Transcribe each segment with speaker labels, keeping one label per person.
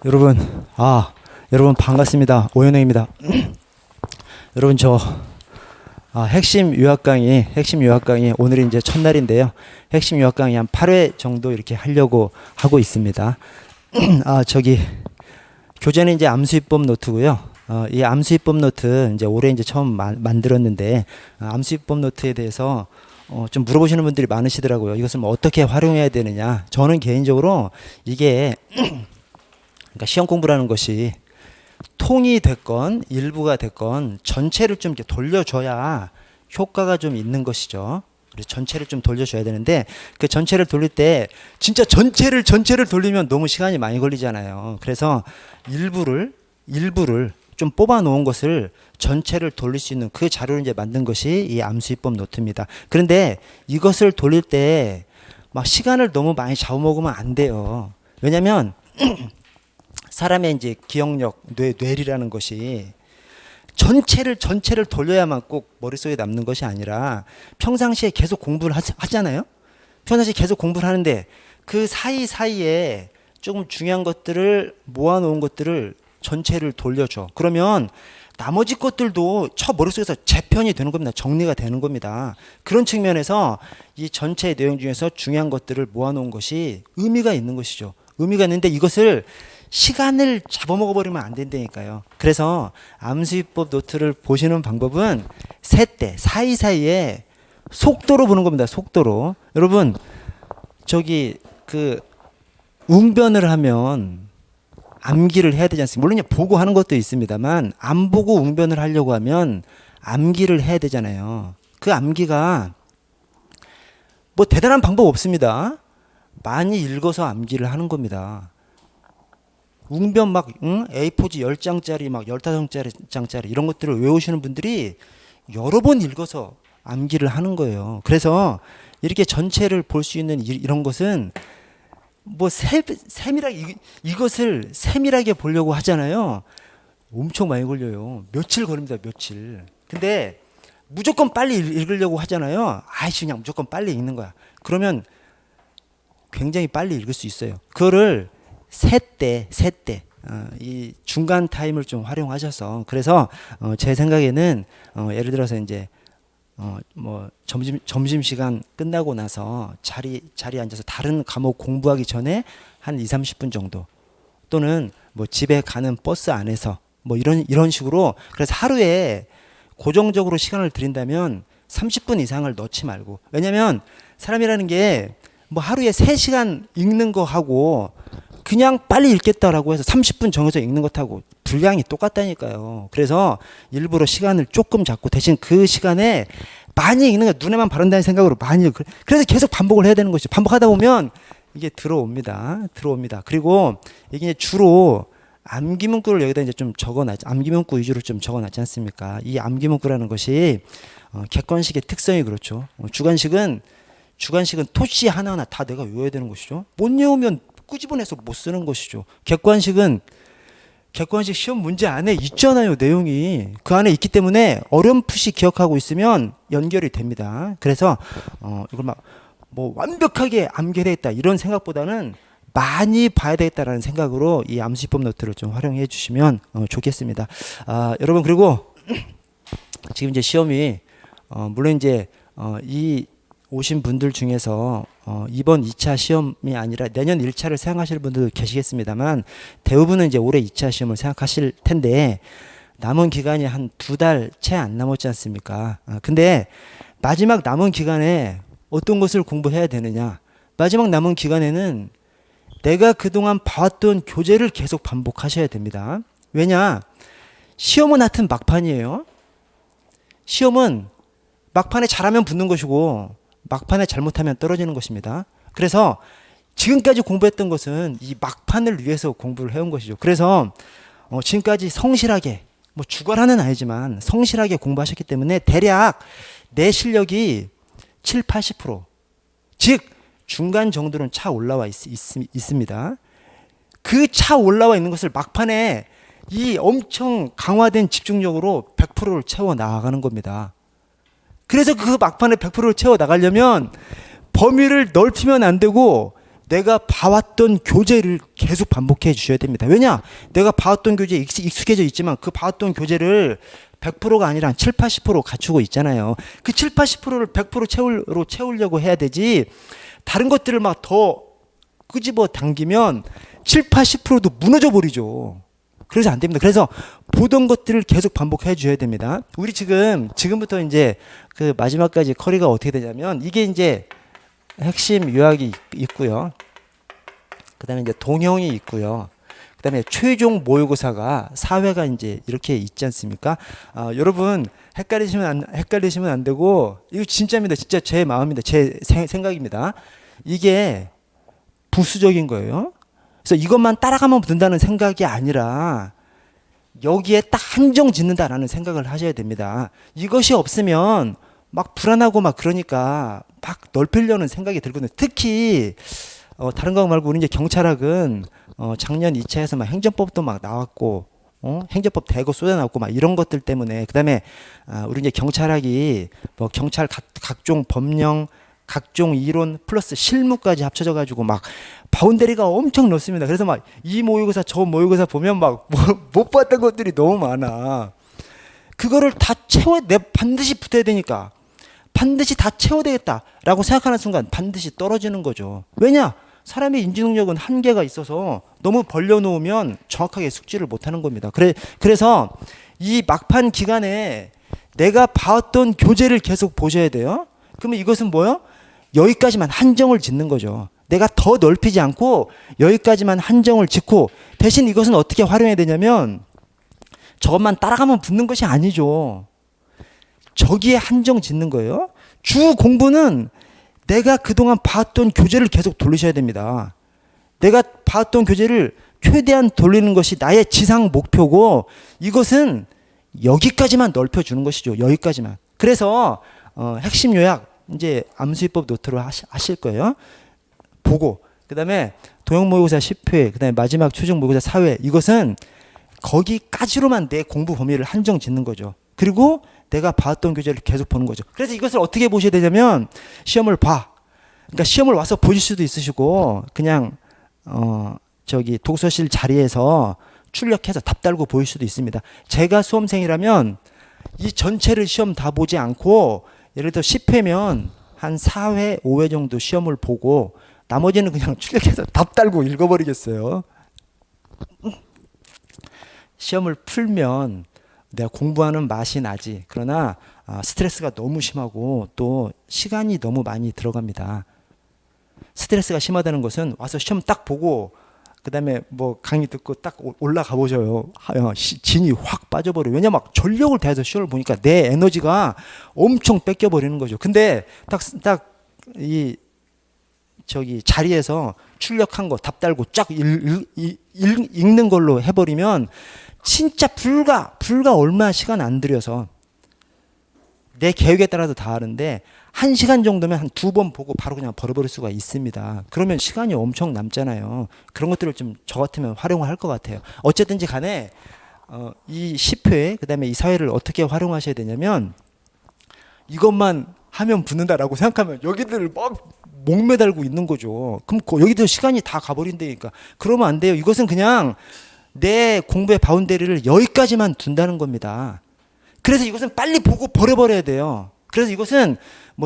Speaker 1: 여러분, 여러분 반갑습니다. 오현행입니다. 여러분 핵심 요약 강의 오늘이 이제 첫날인데요. 핵심 요약 강의 한 8회 정도 이렇게 하려고 하고 있습니다. 교재는 이제 암수입법 노트고요. 이 암수입법 노트 이제 올해 이제 처음 만들었는데 암수입법 노트에 대해서 좀 물어보시는 분들이 많으시더라고요. 이것을 뭐 어떻게 활용해야 되느냐. 저는 개인적으로 이게 그러니까 시험 공부라는 것이 통이 됐건 일부가 됐건 전체를 좀 이렇게 돌려줘야 효과가 좀 있는 것이죠. 그래서 전체를 좀 돌려줘야 되는데 그 전체를 돌릴 때 진짜 전체를 돌리면 너무 시간이 많이 걸리잖아요. 그래서 일부를 좀 뽑아 놓은 것을 전체를 돌릴 수 있는 그 자료를 이제 만든 것이 이 암수입법 노트입니다. 그런데 이것을 돌릴 때 막 시간을 너무 많이 잡아먹으면 안 돼요. 왜냐면 사람의 이제 기억력, 뇌리라는 것이 전체를 돌려야만 꼭 머릿속에 남는 것이 아니라 평상시에 계속 공부를 하잖아요. 평상시에 계속 공부를 하는데 그 사이사이에 조금 중요한 것들을 모아놓은 것들을 전체를 돌려줘. 그러면 나머지 것들도 머릿속에서 재편이 되는 겁니다. 정리가 되는 겁니다. 그런 측면에서 이 전체 내용 중에서 중요한 것들을 모아놓은 것이 의미가 있는 것이죠. 의미가 있는데 이것을 시간을 잡아먹어버리면 안 된다니까요. 그래서 암수입법 노트를 보시는 방법은 세때 사이사이에 속도로 보는 겁니다. 속도로. 여러분 웅변을 하면 암기를 해야 되지 않습니까? 물론 보고 하는 것도 있습니다만 안 보고 웅변을 하려고 하면 암기를 해야 되잖아요. 그 암기가 뭐 대단한 방법 없습니다. 많이 읽어서 암기를 하는 겁니다. 웅변 A4지 10장짜리 15장짜리 이런 것들을 외우시는 분들이 여러 번 읽어서 암기를 하는 거예요. 그래서 이렇게 전체를 볼 수 있는 이런 것은 이것을 세밀하게 보려고 하잖아요. 엄청 많이 걸려요. 며칠 걸립니다. 며칠. 근데 무조건 빨리 읽으려고 하잖아요. 그냥 무조건 빨리 읽는 거야. 그러면 굉장히 빨리 읽을 수 있어요. 그거를 세 때 이 중간 타임을 좀 활용하셔서 그래서 제 생각에는 예를 들어서 이제 점심 시간 끝나고 나서 자리에 앉아서 다른 과목 공부하기 전에 한 2-30분 정도 또는 집에 가는 버스 안에서 이런 식으로 그래서 하루에 고정적으로 시간을 들인다면 30분 이상을 넣지 말고 왜냐면 사람이라는 게 하루에 3시간 읽는 거 하고 그냥 빨리 읽겠다라고 해서 30분 정해서 읽는 것하고 분량이 똑같다니까요. 그래서 일부러 시간을 조금 잡고 대신 그 시간에 많이 읽는 거 눈에만 바른다는 생각으로 많이 읽고 그래서 계속 반복을 해야 되는 것이죠. 반복하다 보면 이게 들어옵니다. 그리고 이게 주로 암기문구를 여기다 이제 좀 적어놨죠. 암기문구 위주로 좀 적어놨지 않습니까? 이 암기문구라는 것이 객관식의 특성이 그렇죠. 주관식은 토시 하나하나 다 내가 외워야 되는 것이죠. 못 외우면 끄집어내서 못 쓰는 것이죠. 객관식 시험 문제 안에 있잖아요. 내용이 그 안에 있기 때문에 어렴풋이 기억하고 있으면 연결이 됩니다. 그래서 이걸 완벽하게 암기되겠다 이런 생각보다는 많이 봐야 되겠다라는 생각으로 이 암수입법 노트를 좀 활용해 주시면 좋겠습니다. 여러분 그리고 지금 이제 시험이 물론 이제 이 오신 분들 중에서 이번 2차 시험이 아니라 내년 1차를 생각하실 분들도 계시겠습니다만 대부분은 이제 올해 2차 시험을 생각하실 텐데 남은 기간이 한 2달 채 안 남았지 않습니까? 근데 마지막 남은 기간에 어떤 것을 공부해야 되느냐? 마지막 남은 기간에는 내가 그동안 봐왔던 교재를 계속 반복하셔야 됩니다. 왜냐? 시험은 하여튼 막판이에요. 시험은 막판에 잘하면 붙는 것이고 막판에 잘못하면 떨어지는 것입니다. 그래서 지금까지 공부했던 것은 이 막판을 위해서 공부를 해온 것이죠. 그래서 지금까지 성실하게 주관하는 아니지만 성실하게 공부하셨기 때문에 대략 내 실력이 7-80% 즉 중간 정도는 차 올라와 있습니다. 그 차 올라와 있는 것을 막판에 이 엄청 강화된 집중력으로 100%를 채워 나가는 겁니다. 그래서 그 막판에 100%를 채워 나가려면 범위를 넓히면 안 되고 내가 봐왔던 교재를 계속 반복해 주셔야 됩니다. 왜냐? 내가 봐왔던 교재에 익숙해져 있지만 그 봐왔던 교재를 100%가 아니라 7, 80% 갖추고 있잖아요. 그 7, 80%를 100% 채우려고 해야 되지, 다른 것들을 막 더 끄집어 당기면 7, 80%도 무너져 버리죠. 그래서 안 됩니다. 그래서 보던 것들을 계속 반복해 주셔야 됩니다. 우리 지금부터 이제 그 마지막까지 커리가 어떻게 되냐면, 이게 이제 핵심 요약이 있고요. 그다음에 이제 동형이 있고요. 그다음에 최종 모의고사가 사회가 이제 이렇게 있지 않습니까? 여러분 헷갈리시면 안 되고, 이거 진짜입니다. 진짜 제 마음입니다. 제 생각입니다. 이게 부수적인 거예요. 그래서 이것만 따라가면 된다는 생각이 아니라 여기에 딱 한정 짓는다라는 생각을 하셔야 됩니다. 이것이 없으면 막 불안하고 막 그러니까 막 넓히려는 생각이 들거든요. 특히 다른 거 말고 우리 이제 경찰학은 작년 2차에서 막 행정법도 막 나왔고, 행정법 대거 쏟아나왔고 막 이런 것들 때문에, 그다음에 우리 이제 경찰학이 뭐 경찰 각종 법령, 각종 이론 플러스 실무까지 합쳐져 가지고 막 바운더리가 엄청 넓습니다. 그래서 막 이 모의고사 저 모의고사 보면 막 못 봤던 것들이 너무 많아. 그거를 다 반드시 붙어야 되니까, 반드시 다 채워야 되겠다라고 생각하는 순간 반드시 떨어지는 거죠. 왜냐? 사람의 인지 능력은 한계가 있어서 너무 벌려놓으면 정확하게 숙지를 못하는 겁니다. 그래서 이 막판 기간에 내가 봐왔던 교재를 계속 보셔야 돼요. 그러면 이것은 뭐요? 여기까지만 한정을 짓는 거죠. 내가 더 넓히지 않고 여기까지만 한정을 짓고, 대신 이것은 어떻게 활용해야 되냐면, 저것만 따라가면 붙는 것이 아니죠. 저기에 한정 짓는 거예요. 주 공부는 내가 그동안 봤던 교재를 계속 돌리셔야 됩니다. 내가 봤던 교재를 최대한 돌리는 것이 나의 지상 목표고, 이것은 여기까지만 넓혀주는 것이죠. 여기까지만. 그래서 핵심 요약 이제 암수위법 노트로 하실 거예요. 보고, 그다음에 도형 모의고사 10회, 그다음에 마지막 최종 모의고사 4회, 이것은 거기까지로만 내 공부 범위를 한정 짓는 거죠. 그리고 내가 봤던 교재를 계속 보는 거죠. 그래서 이것을 어떻게 보셔야 되냐면, 시험을 그러니까 시험을 와서 보실 수도 있으시고, 그냥 독서실 자리에서 출력해서 답 달고 보일 수도 있습니다. 제가 수험생이라면 이 전체를 시험 다 보지 않고, 예를 들어 10회면 한 4회, 5회 정도 시험을 보고 나머지는 그냥 출력해서 답 달고 읽어버리겠어요. 시험을 풀면 내가 공부하는 맛이 나지. 그러나 스트레스가 너무 심하고 또 시간이 너무 많이 들어갑니다. 스트레스가 심하다는 것은 와서 시험 딱 보고 그다음에 뭐 강의 듣고 딱 올라가 보셔요. 진이 확 빠져버려요. 왜냐면 막 전력을 다해서 시험을 보니까 내 에너지가 엄청 뺏겨버리는 거죠. 근데 딱 이 자리에서 출력한 거 답 달고 쫙 읽는 걸로 해버리면 진짜 불과 얼마 시간 안 들여서, 내 계획에 따라서 다 하는데 1시간 정도면 한 2번 보고 바로 그냥 버려버릴 수가 있습니다. 그러면 시간이 엄청 남잖아요. 그런 것들을 좀 저 같으면 활용할 것 같아요. 어쨌든지 간에 이 10회 그다음에 이 사회를 어떻게 활용하셔야 되냐면, 이것만 하면 붙는다라고 생각하면 여기들 막 목매달고 있는 거죠. 그럼 여기도 시간이 다 가버린다니까. 그러면 안 돼요. 이것은 그냥 내 공부의 바운더리를 여기까지만 둔다는 겁니다. 그래서 이것은 빨리 보고 버려버려야 돼요. 그래서 이것은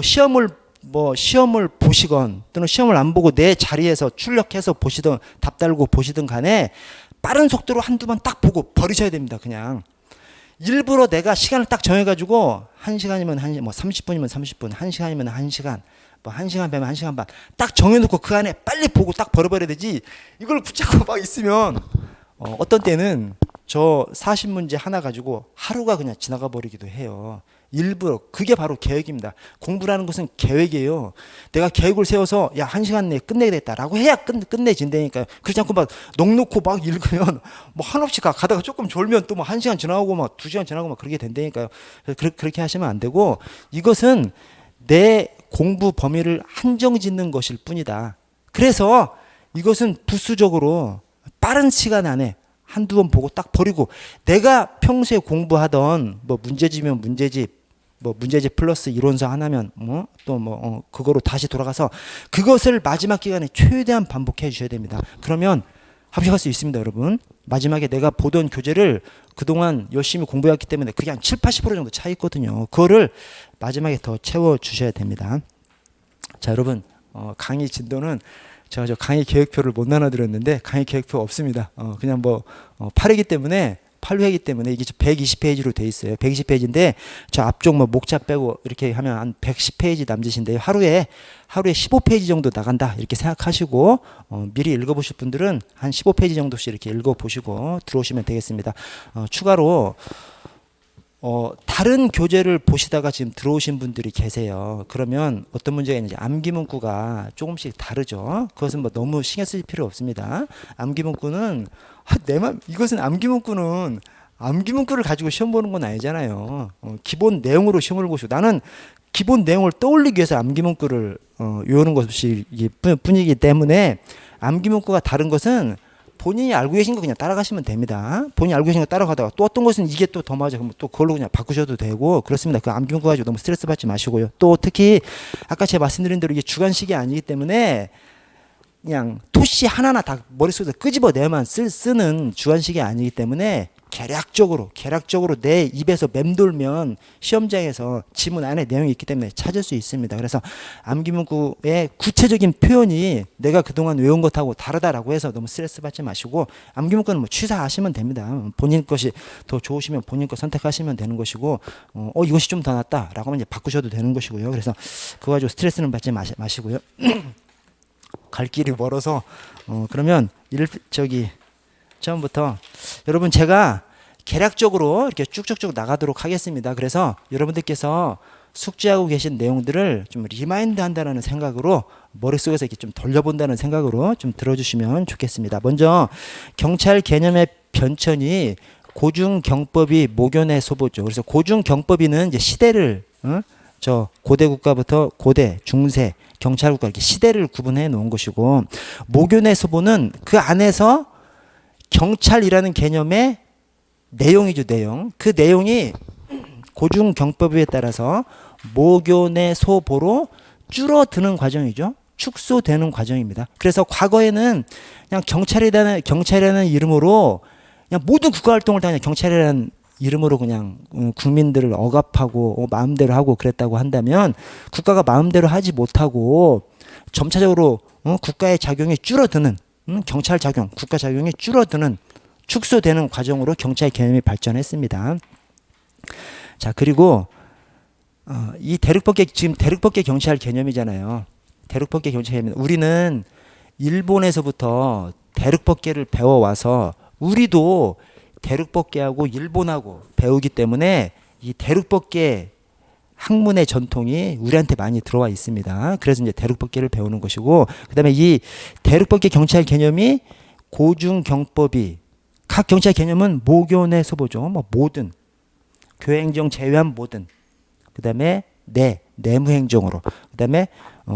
Speaker 1: 시험을 보시건 또는 시험을 안 보고 내 자리에서 출력해서 보시든 답 달고 보시든 간에 빠른 속도로 한두 번 딱 보고 버리셔야 됩니다. 그냥 일부러 내가 시간을 딱 정해가지고 1시간이면 30분이면 30분, 1시간이면 1시간, 1시간 배면 1시간 반 딱 정해놓고 그 안에 빨리 보고 딱 버려버려야 되지, 이걸 붙잡고 막 있으면 어떤 때는 저 40문제 하나 가지고 하루가 그냥 지나가 버리기도 해요. 일부러. 그게 바로 계획입니다. 공부라는 것은 계획이에요. 내가 계획을 세워서 1시간 내에 끝내겠다라고 해야 끝내진다니까요. 그렇지 않고 막 넋놓고 막 읽으면 한없이 가다가 조금 졸면 또 1시간 지나고 2시간 지나고 막 그렇게 된다니까요. 그렇게 하시면 안 되고, 이것은 내 공부 범위를 한정 짓는 것일 뿐이다. 그래서 이것은 부수적으로 빠른 시간 안에 한두 번 보고 딱 버리고, 내가 평소에 공부하던 문제집이면 문제집, 뭐 문제집 플러스 이론서 하나면 그거로 다시 돌아가서 그것을 마지막 기간에 최대한 반복해 주셔야 됩니다. 그러면 합격할 수 있습니다, 여러분. 마지막에 내가 보던 교재를 그동안 열심히 공부했기 때문에 그게 한 7, 80% 정도 차 있거든요. 그거를 마지막에 더 채워 주셔야 됩니다. 자, 여러분, 강의 진도는 제가 저 강의 계획표를 못 나눠드렸는데 강의 계획표 없습니다. 그냥 8회이기 때문에 8회이기 때문에 이게 120페이지로 돼 있어요. 120페이지인데 저 앞쪽 목차 빼고 이렇게 하면 한 110페이지 남짓인데 하루에 15페이지 정도 나간다 이렇게 생각하시고 미리 읽어보실 분들은 한 15페이지 정도씩 이렇게 읽어보시고 들어오시면 되겠습니다. 추가로 다른 교재를 보시다가 지금 들어오신 분들이 계세요. 그러면 어떤 문제가 있는지 암기 문구가 조금씩 다르죠. 그것은 너무 신경 쓸 필요 없습니다. 암기 문구는 이것은 암기 문구를 가지고 시험 보는 건 아니잖아요. 기본 내용으로 시험을 보시고 나는 기본 내용을 떠올리기 위해서 암기 문구를 외우는 것이 뿐이기 때문에 암기 문구가 다른 것은 본인이 알고 계신 거 그냥 따라가시면 됩니다. 본인이 알고 계신 거 따라가다가 또 어떤 것은 이게 또 더 맞아. 그럼 또 그걸로 그냥 바꾸셔도 되고 그렇습니다. 그 암기 문구 가지고 너무 스트레스 받지 마시고요. 또 특히 아까 제가 말씀드린 대로 이게 주관식이 아니기 때문에 그냥 토시 하나하나 다 머릿속에서 끄집어내만 쓰는 주관식이 아니기 때문에 계략적으로 내 입에서 맴돌면 시험장에서 지문 안에 내용이 있기 때문에 찾을 수 있습니다. 그래서 암기 문구의 구체적인 표현이 내가 그동안 외운 것하고 다르다라고 해서 너무 스트레스 받지 마시고 암기 문구는 취사하시면 됩니다. 본인 것이 더 좋으시면 본인 거 선택하시면 되는 것이고 이것이 좀 더 낫다라고 하면 이제 바꾸셔도 되는 것이고요. 그래서 그거 가지고 스트레스는 받지 마시고요. 갈 길이 멀어서 그러면 처음부터 여러분 제가 계략적으로 이렇게 쭉쭉쭉 나가도록 하겠습니다. 그래서 여러분들께서 숙지하고 계신 내용들을 좀 리마인드 한다는 생각으로 머릿속에서 이렇게 좀 돌려본다는 생각으로 좀 들어주시면 좋겠습니다. 먼저 경찰 개념의 변천이 고중경법이 모견의 소보죠. 그래서 고중경법이는 이제 시대를 고대 국가부터 고대, 중세, 경찰 국가 이렇게 시대를 구분해 놓은 것이고 모견의 소보는 그 안에서 경찰이라는 개념의 내용이죠, 내용. 그 내용이 고중경법에 따라서 모견의 소보로 줄어드는 과정이죠. 축소되는 과정입니다. 그래서 과거에는 그냥 경찰이라는 이름으로 그냥 모든 국가 활동을 다 그냥 경찰이라는 이름으로 그냥 국민들을 억압하고 마음대로 하고 그랬다고 한다면 국가가 마음대로 하지 못하고 점차적으로 국가의 작용이 줄어드는 경찰 작용, 국가 작용이 줄어드는 축소되는 과정으로 경찰 개념이 발전했습니다. 자, 그리고 이 지금 대륙법계 경찰 개념이잖아요. 대륙법계 경찰 개념. 우리는 일본에서부터 대륙법계를 배워와서 우리도 대륙법계하고 일본하고 배우기 때문에 이 대륙법계 학문의 전통이 우리한테 많이 들어와 있습니다. 그래서 이제 대륙법계를 배우는 것이고, 그다음에 이 대륙법계 경찰 개념이 고중경법이 각 경찰 개념은 모견의 소보죠. 모든 교행정 제외한 모든. 그다음에 내무행정으로. 그다음에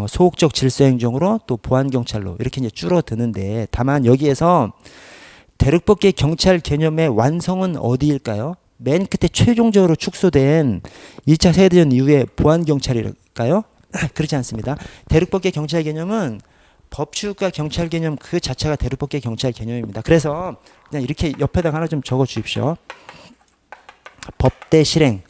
Speaker 1: 소극적 질서행정으로 또 보안경찰로 이렇게 이제 줄어드는데 다만 여기에서 대륙법계 경찰 개념의 완성은 어디일까요? 맨 끝에 최종적으로 축소된 2차 세계대전 이후의 보안경찰일까요? 그렇지 않습니다. 대륙법계 경찰 개념은 법치국가 경찰 개념 그 자체가 대륙법계 경찰 개념입니다. 그래서 그냥 이렇게 옆에다가 하나 좀 적어 주십시오. 법대 실행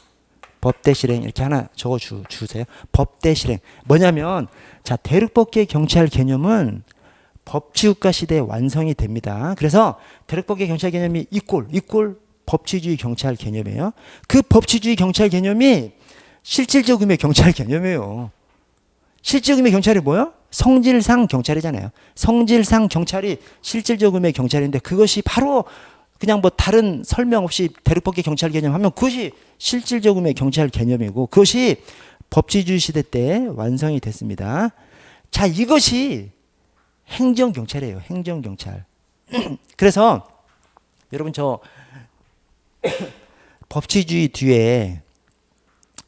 Speaker 1: 이렇게 하나 적어 주세요. 법대 실행. 뭐냐면 자, 대륙법계 경찰 개념은 법치국가 시대에 완성이 됩니다. 그래서 대륙법계 경찰 개념이 이꼴 법치주의 경찰 개념이에요. 그 법치주의 경찰 개념이 실질적 의미의 경찰 개념이에요. 실질적 의미의 경찰이 뭐예요? 성질상 경찰이잖아요. 성질상 경찰이 실질적 의미의 경찰인데 그것이 바로 그냥 다른 설명 없이 대륙법계 경찰 개념 하면 그것이 실질적 의미의 경찰 개념이고 그것이 법치주의 시대 때 완성이 됐습니다. 자, 이것이 행정경찰이에요. 행정경찰. 그래서 여러분 저 법치주의 뒤에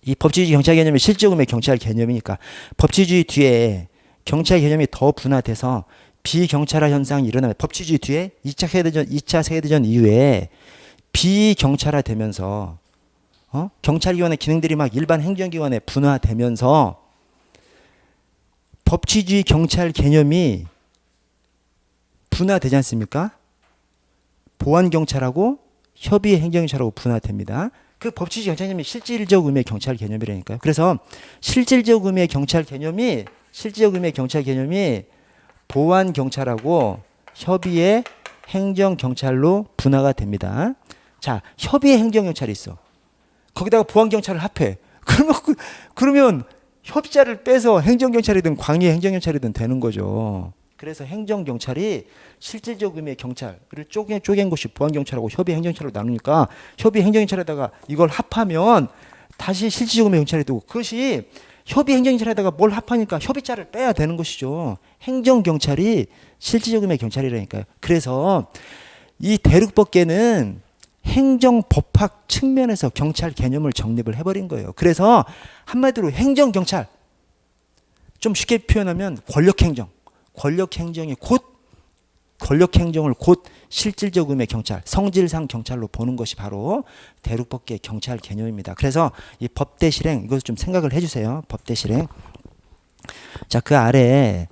Speaker 1: 이 법치주의 경찰 개념이 실질적 의미의 경찰 개념이니까 법치주의 뒤에 경찰 개념이 더 분화돼서 비경찰화 현상이 일어나면 법치주의 뒤에 2차 세계대전 이후에 비경찰화 되면서 경찰기관의 기능들이 막 일반 행정기관에 분화되면서 법치주의 경찰 개념이 분화되지 않습니까? 보안경찰하고 협의의 행정경찰하고 분화됩니다. 그 법치주의 경찰 개념이 실질적 의미의 경찰 개념이라니까요. 그래서 실질적 의미의 경찰 개념이 보안경찰하고 협의의 행정경찰로 분화가 됩니다. 자, 협의의 행정경찰이 있어. 거기다가 보안경찰을 합해. 그러면 협의자를 빼서 행정경찰이든 광의의 행정경찰이든 되는 거죠. 그래서 행정경찰이 실질적 의미의 경찰을 쪼갠 것이 보안경찰하고 협의 행정경찰로 나누니까 협의 행정경찰에다가 이걸 합하면 다시 실질적 의미의 경찰이 되고, 그것이 협의 행정경찰에다가 뭘 합하니까 협의자를 빼야 되는 것이죠. 행정경찰이 실질적 의미의 경찰이라니까요. 그래서 이 대륙법계는 행정법학 측면에서 경찰 개념을 정립을 해버린 거예요. 그래서 한마디로 행정경찰, 좀 쉽게 표현하면 권력행정을 곧 실질적 의미의 경찰, 성질상 경찰로 보는 것이 바로 대륙법계 경찰 개념입니다. 그래서 이 법대 실행, 이것을 좀 생각을 해주세요. 법대 실행. 자, 그 아래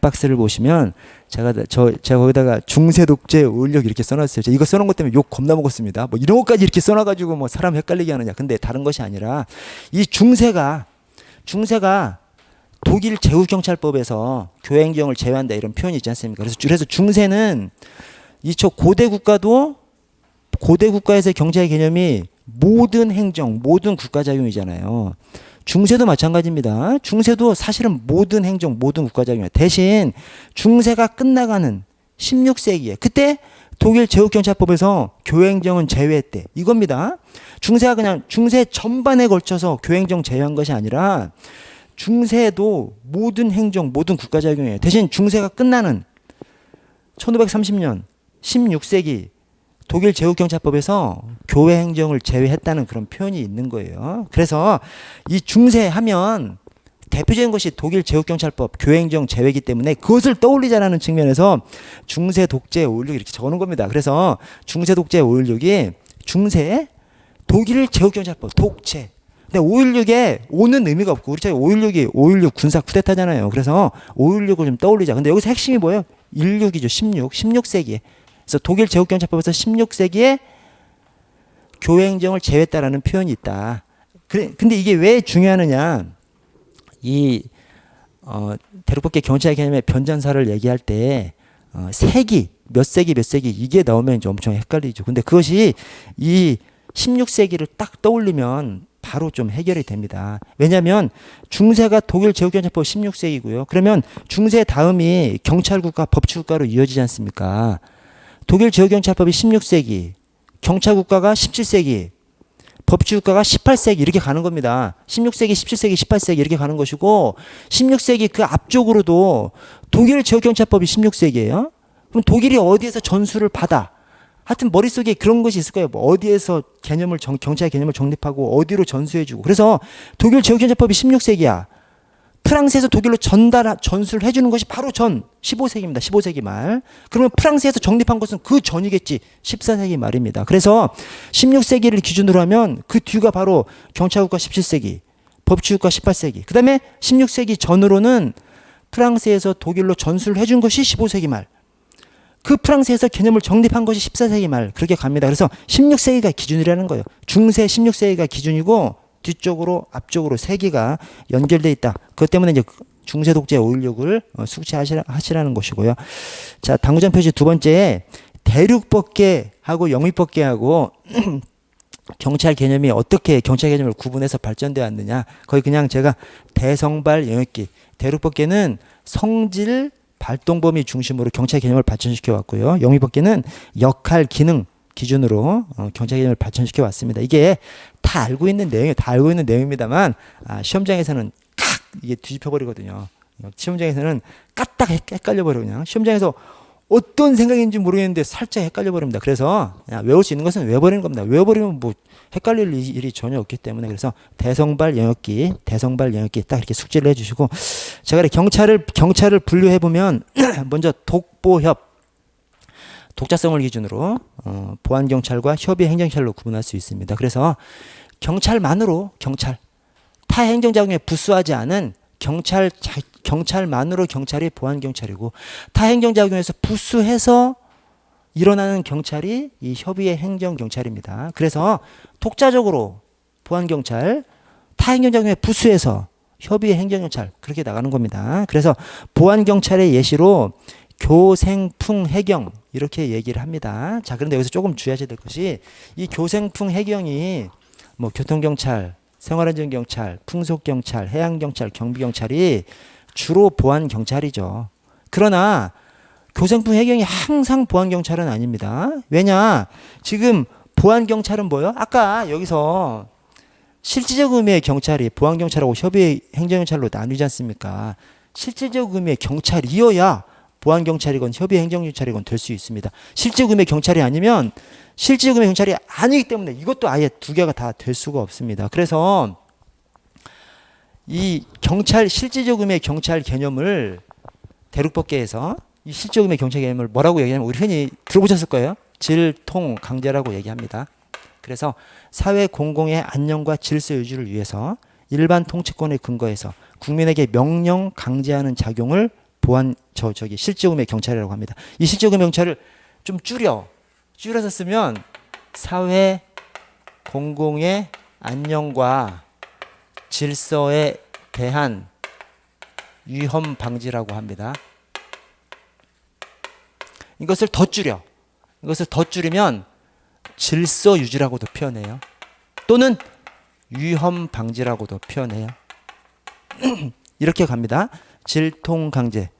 Speaker 1: 박스를 보시면 제가 거기다가 중세 독재 오일력 이렇게 써놨어요. 이거 써놓은 것 때문에 욕 겁나 먹었습니다. 뭐 이런 것까지 이렇게 써놔가지고 뭐 사람 헷갈리게 하느냐. 근데 다른 것이 아니라 이 중세가 독일 제국경찰법에서 교행정을 제외한다 이런 표현이 있지 않습니까? 그래서 중세는 이쪽 고대 국가에서의 경찰 개념이 모든 행정, 모든 국가작용이잖아요. 중세도 마찬가지입니다. 중세도 사실은 모든 행정, 모든 국가작용이에요. 대신 중세가 끝나가는 16세기에 그때 독일 제국경찰법에서 교행정은 제외했대. 이겁니다. 중세가 그냥 중세 전반에 걸쳐서 교행정 제외한 것이 아니라 중세도 모든 행정, 모든 국가작용이에요. 대신 중세가 끝나는 1530년 16세기 독일 제국경찰법에서 교회 행정을 제외했다는 그런 표현이 있는 거예요. 그래서 이 중세 하면 대표적인 것이 독일 제국경찰법 교회 행정 제외이기 때문에 그것을 떠올리자라는 측면에서 중세 독재 516 이렇게 적어놓은 겁니다. 그래서 중세 독재 516이 중세 독일 제국경찰법 독재. 근데 516에 5는 의미가 없고 우리 차에 516이 516 군사 쿠데타잖아요. 그래서 516을 좀 떠올리자. 근데 여기서 핵심이 뭐예요? 16이죠. 16세기에. 그래서 독일 제국경찰법에서 16세기에 교행정을 제외했다라는 표현이 있다. 근데 이게 왜 중요하느냐? 대륙법계 경찰 개념의 변전사를 얘기할 때 세기, 몇 세기 이게 나오면 이제 엄청 헷갈리죠. 근데 그것이 이 16세기를 딱 떠올리면 바로 좀 해결이 됩니다. 왜냐하면 중세가 독일 제국경찰법 16세기고요. 그러면 중세 다음이 경찰국가, 법치국가로 이어지지 않습니까? 독일 제국경찰법이 16세기, 경찰국가가 17세기, 법치국가가 18세기 이렇게 가는 겁니다. 16세기, 17세기, 18세기 이렇게 가는 것이고 16세기 그 앞쪽으로도 독일 제국경찰법이 16세기예요. 그럼 독일이 어디에서 전수를 받아? 하여튼 머릿속에 그런 것이 있을 거예요. 뭐 어디에서 경찰 개념을 정립하고 어디로 전수해주고. 그래서 독일 제국경찰법이 16세기야. 프랑스에서 독일로 전수를 해주는 것이 바로 15세기입니다. 15세기 말. 그러면 프랑스에서 정립한 것은 그 전이겠지. 14세기 말입니다. 그래서 16세기를 기준으로 하면 그 뒤가 바로 경찰국가 17세기, 법치국가 18세기. 그 다음에 16세기 전으로는 프랑스에서 독일로 전수를 해준 것이 15세기 말. 그 프랑스에서 개념을 정립한 것이 14세기 말. 그렇게 갑니다. 그래서 16세기가 기준이라는 거예요. 중세 16세기가 기준이고 뒤쪽으로 앞쪽으로 세기가 연결되어 있다. 그것 때문에 이제 중세 독재 516을 숙지하시라는 것이고요. 자, 당구장 표시 두 번째, 대륙법계하고 영미법계하고 경찰 개념이 어떻게 경찰 개념을 구분해서 발전되어 왔느냐. 거의 그냥 제가 대성발 영역기, 대륙법계는 성질 발동 범위 중심으로 경찰 개념을 발전시켜 왔고요. 영미법계는 역할 기능 기준으로 경찰 개념을 발전시켜 왔습니다. 이게 다 알고 있는 내용입니다만 시험장에서는 이게 뒤집혀 버리거든요. 시험장에서는 까딱 헷갈려 버려. 그냥 시험장에서 어떤 생각인지 모르겠는데 살짝 헷갈려 버립니다. 그래서 외울 수 있는 것은 외워버리는 겁니다. 외워버리면 뭐 헷갈릴 일이 전혀 없기 때문에. 그래서 대성발 영역기 딱 이렇게 숙지를 해주시고, 제가 경찰을 분류해 보면 먼저 독보협, 독자성을 기준으로 보안경찰과 협의 행정경찰로 구분할 수 있습니다. 그래서 경찰만으로 타 행정자금에 부수하지 않은 경찰만으로 경찰이 보안경찰이고 타 행정자금에서 부수해서 일어나는 경찰이 이 협의회 행정경찰입니다. 그래서 독자적으로 보안경찰, 타 행정자금에 부수해서 협의회 행정경찰 그렇게 나가는 겁니다. 그래서 보안경찰의 예시로 교생풍 해경 이렇게 얘기를 합니다. 자, 그런데 여기서 조금 주의하셔야 될 것이 이 교생풍 해경이 뭐 교통경찰, 생활안전경찰, 풍속경찰, 해양경찰, 경비경찰이 주로 보안경찰이죠. 그러나 교생풍 해경이 항상 보안경찰은 아닙니다. 왜냐? 지금 보안경찰은 뭐예요? 아까 여기서 실질적 의미의 경찰이 보안경찰하고 협의 행정경찰로 나뉘지 않습니까? 실질적 의미의 경찰이어야 보안경찰이건 협의 행정경찰이건 될 수 있습니다. 실질적 의미의 경찰이 아니면 실질적 의미의 경찰이 아니기 때문에 이것도 아예 두 개가 다 될 수가 없습니다. 그래서 이 경찰 실질적 의미의 경찰 개념을 대륙법계에서 이 실질적 의미의 경찰 개념을 뭐라고 얘기하냐면 우리 흔히 들어보셨을 거예요. 질통 강제라고 얘기합니다. 그래서 사회 공공의 안녕과 질서 유지를 위해서 일반 통치권에 근거해서 국민에게 명령 강제하는 작용을 실질적 의미의 경찰이라고 합니다. 이 실질적 의미의 경찰을 좀 줄여서 쓰면 사회 공공의 안녕과 질서에 대한 위험 방지라고 합니다. 이것을 더 줄이면 질서 유지라고도 표현해요. 또는 위험 방지라고도 표현해요. 이렇게 갑니다. 질통 강제.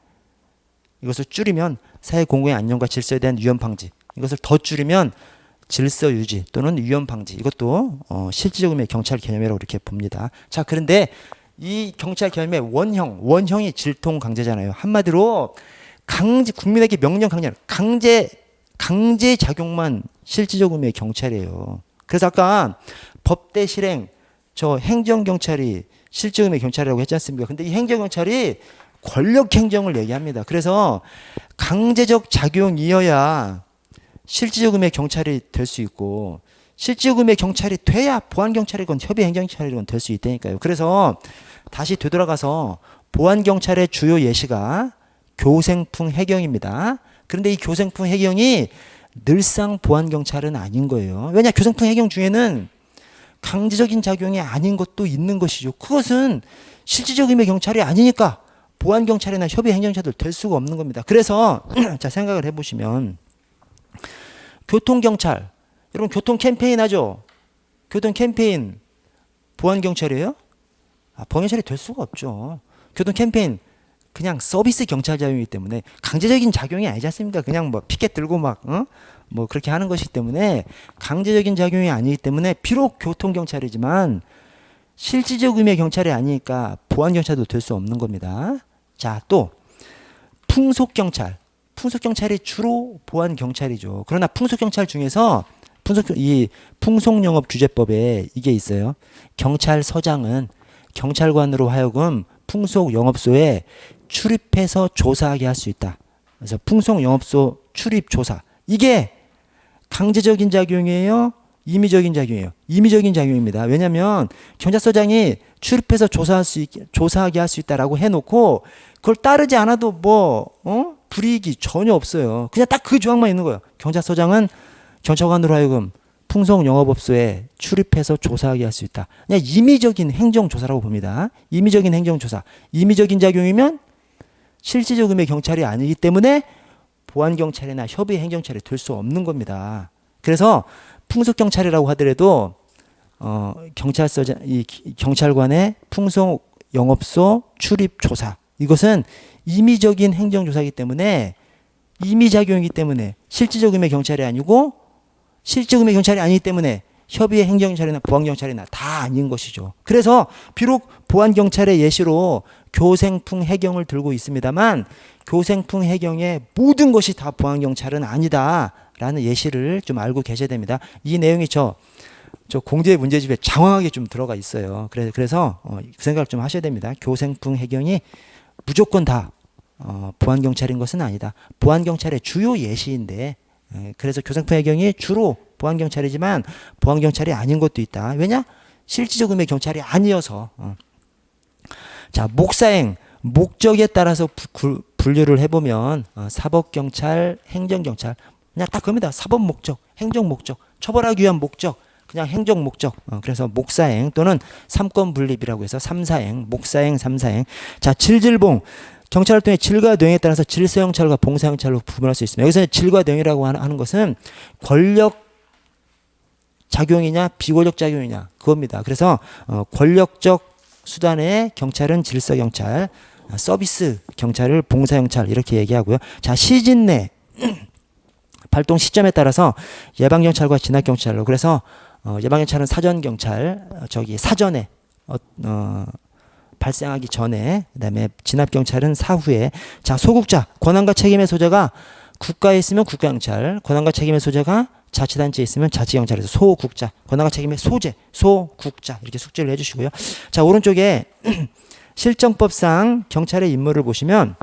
Speaker 1: 이것을 줄이면 사회 공공의 안녕과 질서에 대한 위험 방지. 이것을 더 줄이면 질서 유지 또는 위험 방지. 이것도 실질적 의미의 경찰 개념이라고 이렇게 봅니다. 자, 그런데 이 경찰 개념의 원형이 질통 강제잖아요. 한마디로 국민에게 명령 강제 작용만 실질적 의미의 경찰이에요. 그래서 아까 법대 실행 저 행정경찰이 실질적 의미의 경찰이라고 했지 않습니까? 근데 이 행정경찰이 권력 행정을 얘기합니다. 그래서 강제적 작용이어야 실질적 의미의 경찰이 될 수 있고 실질적 의미의 경찰이 돼야 보안경찰이건 협의 행정경찰이건 될 수 있다니까요. 그래서 다시 되돌아가서 보안경찰의 주요 예시가 교생풍 해경입니다. 그런데 이 교생풍 해경이 늘상 보안경찰은 아닌 거예요. 왜냐? 교생풍 해경 중에는 강제적인 작용이 아닌 것도 있는 것이죠. 그것은 실질적 의미의 경찰이 아니니까 보안경찰이나 협의 행정경찰들 될 수가 없는 겁니다. 그래서 자, 생각을 해보시면 교통경찰, 여러분 교통 캠페인 하죠? 교통 캠페인 보안경찰이에요? 보안경찰이 될 수가 없죠. 교통 캠페인 그냥 서비스 경찰 작용이기 때문에 강제적인 작용이 아니지 않습니까? 그냥 뭐 피켓 들고 뭐 그렇게 하는 것이기 때문에 강제적인 작용이 아니기 때문에 비록 교통경찰이지만 실질적 의미의 경찰이 아니니까 보안경찰도 될 수 없는 겁니다. 자, 또 풍속경찰이 주로 보안경찰이죠. 그러나 풍속경찰 중에서 이 풍속영업규제법에 이게 있어요. 경찰서장은 경찰관으로 하여금 풍속영업소에 출입해서 조사하게 할 수 있다. 그래서 풍속영업소 출입조사. 이게 강제적인 작용이에요? 임의적인 작용이에요? 임의적인 작용입니다. 왜냐하면 경찰서장이 출입해서 조사하게 할 수 있다라고 해놓고 그걸 따르지 않아도 불이익이 전혀 없어요. 그냥 딱 그 조항만 있는 거예요. 경찰서장은 경찰관으로 하여금 풍속영업업소에 출입해서 조사하게 할 수 있다. 그냥 임의적인 행정조사라고 봅니다. 임의적인 행정조사. 임의적인 작용이면 실질적 의미의 경찰이 아니기 때문에 보안경찰이나 협의 행정찰이 될 수 없는 겁니다. 그래서 풍속경찰이라고 하더라도 경찰관의 풍속영업소 출입조사 이것은 임의적인 행정조사이기 때문에 임의작용이기 때문에 실질적 의미의 경찰이 아니고 실질적 의미의 경찰이 아니기 때문에 협의의 행정경찰이나 보안경찰이나 다 아닌 것이죠. 그래서 비록 보안경찰의 예시로 교생풍 해경을 들고 있습니다만 교생풍 해경의 모든 것이 다 보안경찰은 아니다라는 예시를 좀 알고 계셔야 됩니다. 이 내용이 저 공제 문제집에 장황하게 좀 들어가 있어요. 그래서 그 생각을 좀 하셔야 됩니다. 교생풍 해경이 무조건 다 보안경찰인 것은 아니다. 보안경찰의 주요 예시인데 그래서 교생풍 해경이 주로 보안경찰이지만 보안경찰이 아닌 것도 있다. 왜냐? 실질적 의미의 경찰이 아니어서. 자, 목사행 목적에 따라서 분류를 해보면 사법경찰, 행정경찰 그냥 딱 그겁니다. 사법 목적, 행정 목적, 처벌하기 위한 목적, 그냥 행정 목적. 그래서 목사행 또는 삼권 분립이라고 해서 삼사행, 목사행, 삼사행. 자, 질질봉 경찰 활동의 질과 내용에 따라서 질서경찰과 봉사경찰로 구분할 수 있습니다. 여기서 질과 내용이라고 하는 것은 권력 작용이냐 비권력 작용이냐 그겁니다. 그래서 권력적 수단의 경찰은 질서경찰, 서비스 경찰을 봉사경찰 이렇게 얘기하고요. 자, 시즌 내 발동 시점에 따라서 예방경찰과 진압경찰로 그래서 예방경찰은 사전경찰 사전에 발생하기 전에 그다음에 진압경찰은 사후에. 자, 소국자 권한과 책임의 소재가 국가에 있으면 국가경찰, 권한과 책임의 소재가 자치단체에 있으면 자치경찰에서 소국자, 권한과 책임의 소재, 소국자 이렇게 숙지를 해주시고요. 자, 오른쪽에 실정법상 경찰의 임무를 보시면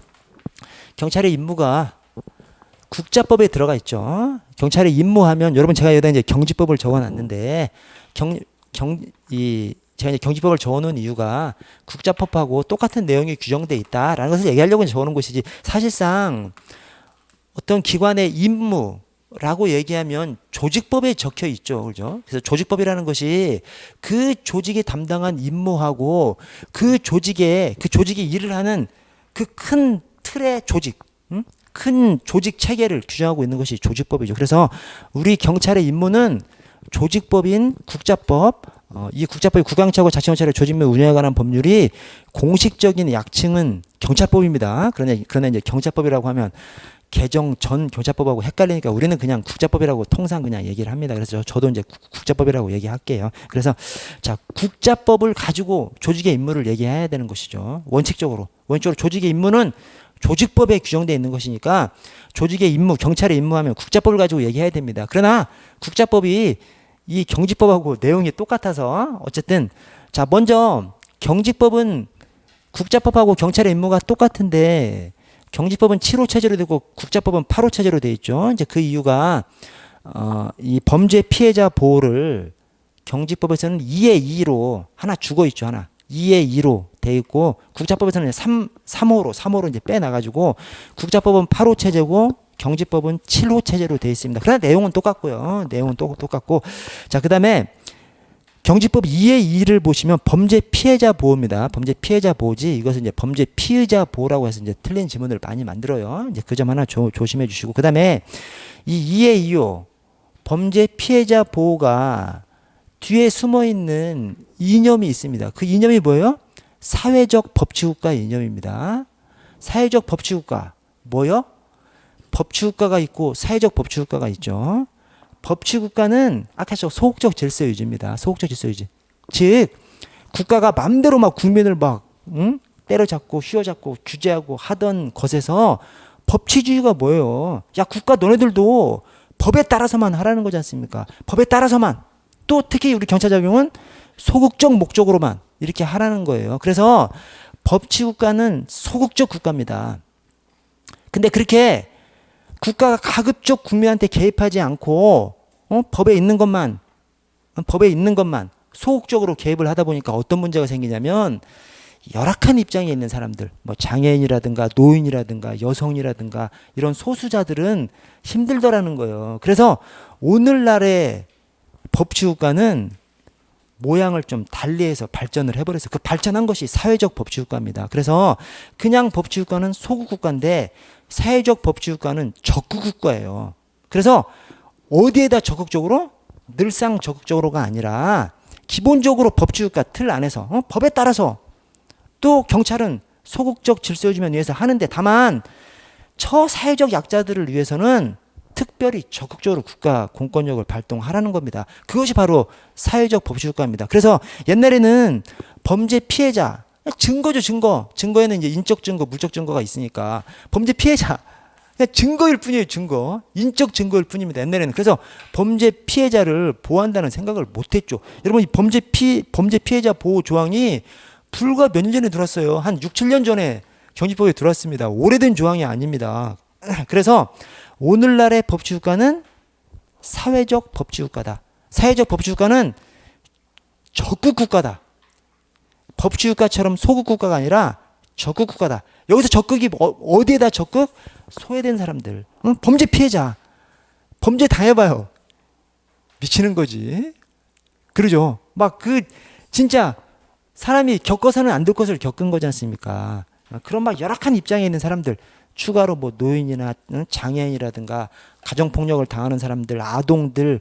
Speaker 1: 경찰의 임무가 국자법에 들어가 있죠. 경찰의 임무하면 여러분 제가 여기다 이제 경지법을 적어놨는데 제가 이제 경지법을 적어놓은 이유가 국자법하고 똑같은 내용이 규정돼 있다라는 것을 얘기하려고 적어놓은 것이지 사실상 어떤 기관의 임무라고 얘기하면 조직법에 적혀 있죠. 그죠? 그래서 조직법이라는 것이 그 조직이 담당한 임무하고 그 조직이 일을 하는 그 큰 틀의 조직, 큰 조직 체계를 규정하고 있는 것이 조직법이죠. 그래서 우리 경찰의 임무는 조직법인 국자법, 이 국자법이 국가경찰과 자치경찰의 조직 및 운영에 관한 법률이 공식적인 약칭은 경찰법입니다. 그러나 이제 경찰법이라고 하면 개정 전 경찰법하고 헷갈리니까 우리는 그냥 국자법이라고 통상 그냥 얘기를 합니다. 그래서 저도 이제 국자법이라고 얘기할게요. 그래서 자, 국자법을 가지고 조직의 임무를 얘기해야 되는 것이죠. 원칙적으로 조직의 임무는 조직법에 규정되어 있는 것이니까 조직의 임무, 경찰의 임무하면 국자법을 가지고 얘기해야 됩니다. 그러나 국자법이 이 경직법하고 내용이 똑같아서 어쨌든 자, 먼저 경직법은 국자법하고 경찰의 임무가 똑같은데 경직법은 7호 체제로 되고 국자법은 8호 체제로 되어 있죠. 이제 그 이유가 이 범죄 피해자 보호를 경직법에서는 2의 2로 하나 죽어 있죠. 하나 2의 2로 돼 있고 국자법에서는 3호로 이제 빼놔가지고 국자법은 8호 체제고 경직법은 7호 체제로 되어 있습니다. 그러나 내용은 똑같고요. 내용은 똑같고 자, 그 다음에 경직법 2의 2를 보시면 범죄 피해자 보호입니다. 범죄 피해자 보호지 이것은 이제 범죄 피의자 보호라고 해서 이제 틀린 지문을 많이 만들어요. 이제 그 점 하나 조심해 주시고 그 다음에 이 2의 2호 범죄 피해자 보호가 뒤에 숨어 있는 이념이 있습니다. 그 이념이 뭐예요? 사회적 법치국가 이념입니다. 사회적 법치국가 뭐요? 법치국가가 있고 사회적 법치국가가 있죠. 법치국가는 아까 소극적 질서 유지입니다. 소극적 질서 유지. 즉 국가가 마음대로 막 국민을 막 때려잡고 휘어잡고 규제하고 하던 것에서 법치주의가 뭐예요? 야, 국가 너네들도 법에 따라서만 하라는 거지 않습니까? 법에 따라서만. 또 특히 우리 경찰작용은 소극적 목적으로만 이렇게 하라는 거예요. 그래서 법치국가는 소극적 국가입니다. 근데 그렇게 국가가 가급적 국민한테 개입하지 않고 법에 있는 것만 소극적으로 개입을 하다 보니까 어떤 문제가 생기냐면 열악한 입장에 있는 사람들, 뭐 장애인이라든가 노인이라든가 여성이라든가 이런 소수자들은 힘들더라는 거예요. 그래서 오늘날의 법치국가는 모양을 좀 달리해서 발전을 해버려서 그 발전한 것이 사회적 법치국가입니다. 그래서 그냥 법치국가는 소극국가인데 사회적 법치국가는 적극국가예요. 그래서 어디에다 적극적으로? 늘상 적극적으로가 아니라 기본적으로 법치국가 틀 안에서 법에 따라서 또 경찰은 소극적 질서유지만 위해서 하는데 다만 처사회적 약자들을 위해서는 특별히 적극적으로 국가 공권력을 발동하라는 겁니다. 그것이 바로 사회적 법치국가입니다. 그래서 옛날에는 범죄 피해자 증거죠, 증거. 증거에는 이제 인적 증거, 물적 증거가 있으니까 범죄 피해자 그냥 증거일 뿐이에요, 증거. 인적 증거일 뿐입니다. 옛날에는. 그래서 범죄 피해자를 보호한다는 생각을 못했죠. 여러분, 이 범죄 피해자 보호 조항이 불과 몇 년 전에 들어왔어요. 한 6, 7년 전에 경제법에 들어왔습니다. 오래된 조항이 아닙니다. 그래서 오늘날의 법치국가는 사회적 법치국가다. 사회적 법치국가는 적국 국가다. 법치국가처럼 소국 국가가 아니라 적국 국가다. 여기서 적국이 어디에다 적국? 소외된 사람들, 범죄 피해자, 범죄 당해봐요. 미치는 거지. 그러죠. 막 진짜 사람이 겪어서는 안 될 것을 겪은 거지 않습니까? 그런 막 열악한 입장에 있는 사람들, 추가로 뭐 노인이나 장애인이라든가 가정폭력을 당하는 사람들, 아동들,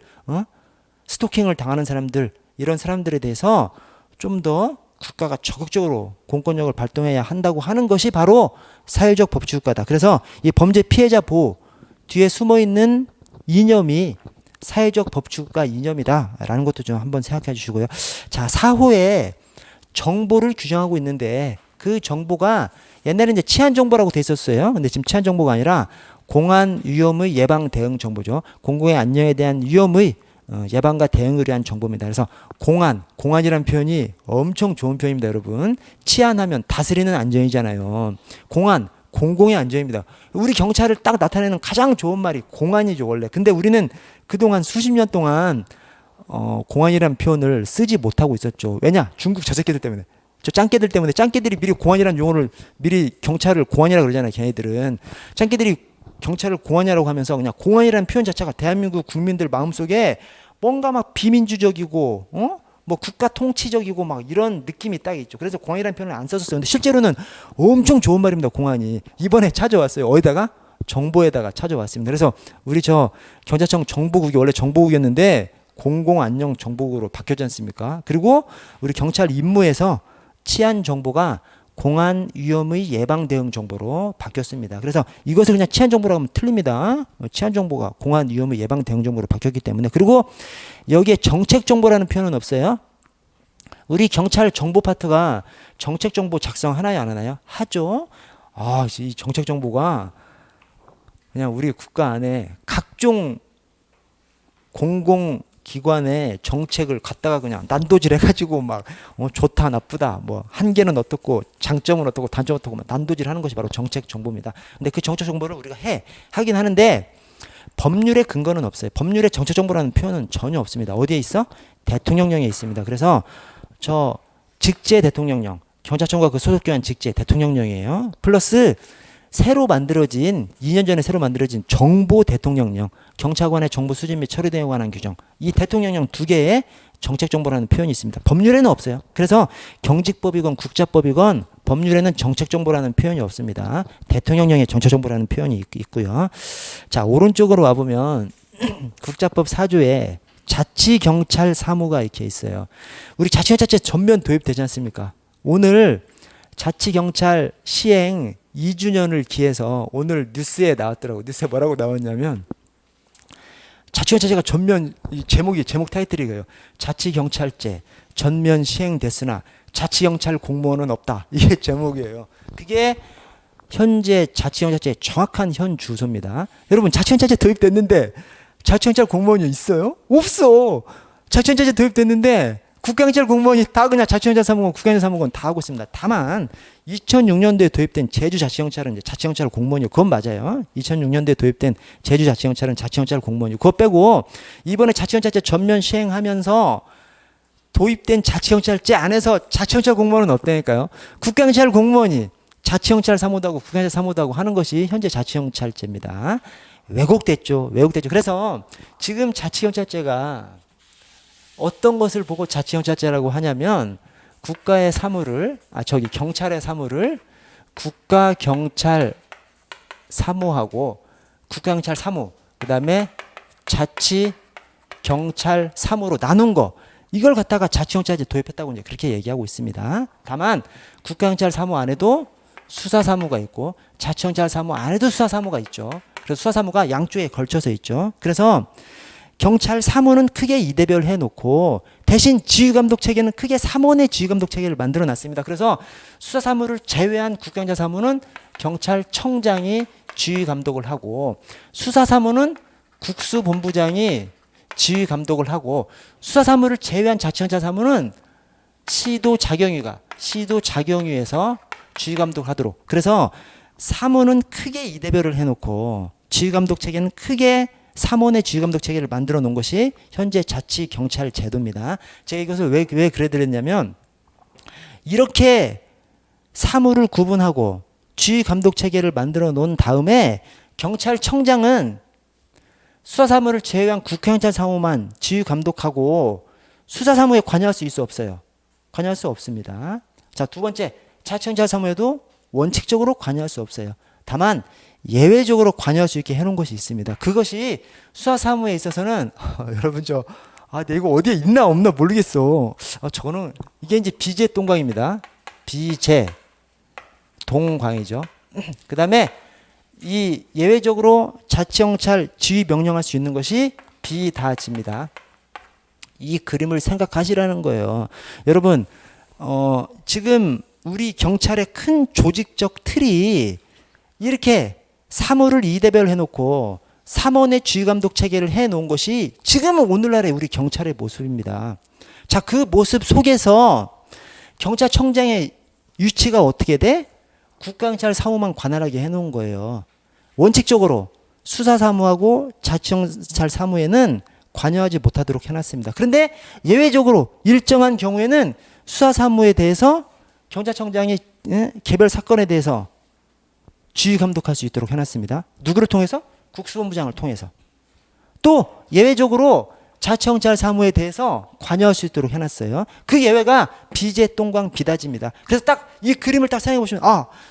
Speaker 1: 스토킹을 당하는 사람들, 이런 사람들에 대해서 좀 더 국가가 적극적으로 공권력을 발동해야 한다고 하는 것이 바로 사회적 법치국가다. 그래서 이 범죄 피해자 보호 뒤에 숨어 있는 이념이 사회적 법치국가 이념이다라는 것도 좀 한번 생각해 주시고요. 자, 4호에 정보를 규정하고 있는데 그 정보가 옛날에 이제 치안 정보라고 돼 있었어요. 근데 지금 치안 정보가 아니라 공안 위험의 예방 대응 정보죠. 공공의 안녕에 대한 위험의 예방과 대응을 위한 정보입니다. 그래서 공안이라는 표현이 엄청 좋은 표현입니다, 여러분. 치안하면 다스리는 안전이잖아요. 공공의 안전입니다. 우리 경찰을 딱 나타내는 가장 좋은 말이 공안이죠, 원래. 근데 우리는 그동안 수십 년 동안 공안이라는 표현을 쓰지 못하고 있었죠. 왜냐? 중국 저 새끼들 때문에. 저 짱깨들 때문에. 짱깨들이 미리 공안이라는 용어를 미리 경찰을 공안이라고 그러잖아요, 걔네들은. 짱깨들이 경찰을 공안이라고 하면서 그냥 공안이라는 표현 자체가 대한민국 국민들 마음속에 뭔가 막 비민주적이고 뭐 국가 통치적이고 막 이런 느낌이 딱 있죠. 그래서 공안이라는 표현을 안 썼었어요. 근데 실제로는 엄청 좋은 말입니다. 공안이. 이번에 찾아왔어요. 어디다가? 정보에다가 찾아왔습니다. 그래서 우리 저 경찰청 정보국이 원래 정보국이었는데 공공안녕정보국으로 바뀌었지 않습니까? 그리고 우리 경찰 임무에서 치안 정보가 공안 위험의 예방 대응 정보로 바뀌었습니다. 그래서 이것을 그냥 치안 정보라고 하면 틀립니다. 치안 정보가 공안 위험의 예방 대응 정보로 바뀌었기 때문에. 그리고 여기에 정책 정보라는 표현은 없어요. 우리 경찰 정보 파트가 정책 정보 작성 하나요, 안 하나요? 하죠. 이 정책 정보가 그냥 우리 국가 안에 각종 공공기관의 정책을 갖다가 그냥 난도질 해가지고 막 좋다 나쁘다 뭐 한계는 어떻고 장점은 어떻고 단점은 어떻고 막 난도질 하는 것이 바로 정책 정보입니다. 근데 그 정책 정보를 우리가 하긴 하는데 법률의 근거는 없어요. 법률에 정책 정보라는 표현은 전혀 없습니다. 어디에 있어? 대통령령에 있습니다. 그래서 저 직제 대통령령, 경찰청과 그 소속기관 직제 대통령령이에요. 플러스 새로 만들어진 2년 전에 새로 만들어진 정보 대통령령, 경찰관의 정보 수집 및 처리 등에 관한 규정. 이 대통령령 두 개의 정책 정보라는 표현이 있습니다. 법률에는 없어요. 그래서 경직법이건 국자법이건 법률에는 정책 정보라는 표현이 없습니다. 대통령령에 정책 정보라는 표현이 있고요. 자, 오른쪽으로 와 보면 국자법 4조에 자치경찰 사무가 이렇게 있어요. 우리 자치경찰제 전면 도입되지 않습니까? 오늘 자치경찰 시행 2주년을 기해서 오늘 뉴스에 나왔더라고요. 뉴스에 뭐라고 나왔냐면 자치경찰제가 전면 제목 타이틀이 이거예요. 자치경찰제 전면 시행됐으나 자치경찰 공무원은 없다. 이게 제목이에요. 그게 현재 자치경찰제의 정확한 현 주소입니다. 여러분 자치경찰제 도입됐는데 자치경찰 공무원이 있어요? 없어. 자치경찰제 도입됐는데 국가경찰 공무원이 다 그냥 자치경찰 사무관, 국가경찰 사무관 다 하고 있습니다. 다만 2006년도에 도입된 제주자치경찰은 이제 자치경찰 공무원이요. 그건 맞아요. 2006년도에 도입된 제주자치경찰은 자치경찰 공무원이요. 그거 빼고 이번에 자치경찰제 전면 시행하면서 도입된 자치경찰제 안에서 자치경찰 공무원은 없다니까요. 국가경찰 공무원이 자치경찰 사무도 하고 국가경찰 사무도 하고 하는 것이 현재 자치경찰제입니다. 왜곡됐죠. 그래서 지금 자치경찰제가 어떤 것을 보고 자치경찰제라고 하냐면 국가의 사무를 경찰의 사무를 국가경찰 사무하고 국가경찰 사무 그다음에 자치경찰 사무로 나눈 거 이걸 갖다가 자치경찰제 도입했다고 이제 그렇게 얘기하고 있습니다. 다만 국가경찰 사무 안에도 수사사무가 있고 자치경찰 사무 안에도 수사사무가 있죠. 그래서 수사사무가 양쪽에 걸쳐서 있죠. 그래서 경찰 사무는 크게 이대별 해놓고 대신 지휘감독 체계는 크게 3원의 지휘감독 체계를 만들어 놨습니다. 그래서 수사사무를 제외한 국가경찰 사무는 경찰청장이 지휘감독을 하고 수사사무는 국수본부장이 지휘감독을 하고 수사사무를 제외한 자치경찰 사무는 시도자경위에서 지휘감독을 하도록. 그래서 사무는 크게 이대별을 해놓고 지휘감독 체계는 크게 삼원의 지휘감독 체계를 만들어 놓은 것이 현재 자치경찰 제도입니다. 제가 이것을 왜 그래 드렸냐면 이렇게 사무를 구분하고 지휘감독 체계를 만들어 놓은 다음에 경찰청장은 수사사무를 제외한 국회경찰 사무만 지휘감독하고 수사사무에 관여할 수 있어 없어요? 관여할 수 없습니다. 자, 두 번째, 자치경찰 사무에도 원칙적으로 관여할 수 없어요. 다만 예외적으로 관여할 수 있게 해놓은 것이 있습니다. 그것이 수사사무에 있어서는 여러분 근데 이거 어디에 있나 없나 모르겠어. 저거는 이게 이제 비제 동광입니다. 비제 동광이죠. 그 다음에 이 예외적으로 자치경찰 지휘 명령할 수 있는 것이 비다지입니다. 이 그림을 생각하시라는 거예요. 여러분, 지금 우리 경찰의 큰 조직적 틀이 이렇게 사무를 이대별 해놓고 삼원의 지휘감독 체계를 해놓은 것이 지금은 오늘날의 우리 경찰의 모습입니다. 자, 그 모습 속에서 경찰청장의 위치가 어떻게 돼? 국가경찰 사무만 관할하게 해놓은 거예요. 원칙적으로 수사사무하고 자치경찰 사무에는 관여하지 못하도록 해놨습니다. 그런데 예외적으로 일정한 경우에는 수사사무에 대해서 경찰청장이 개별 사건에 대해서 지휘 감독할 수 있도록 해놨습니다. 누구를 통해서? 국수본부장을 통해서. 또 예외적으로 자치경찰 사무에 대해서 관여할 수 있도록 해놨어요. 그 예외가 비제 동광 비다지입니다. 그래서 딱 이 그림을 딱 생각해 보시면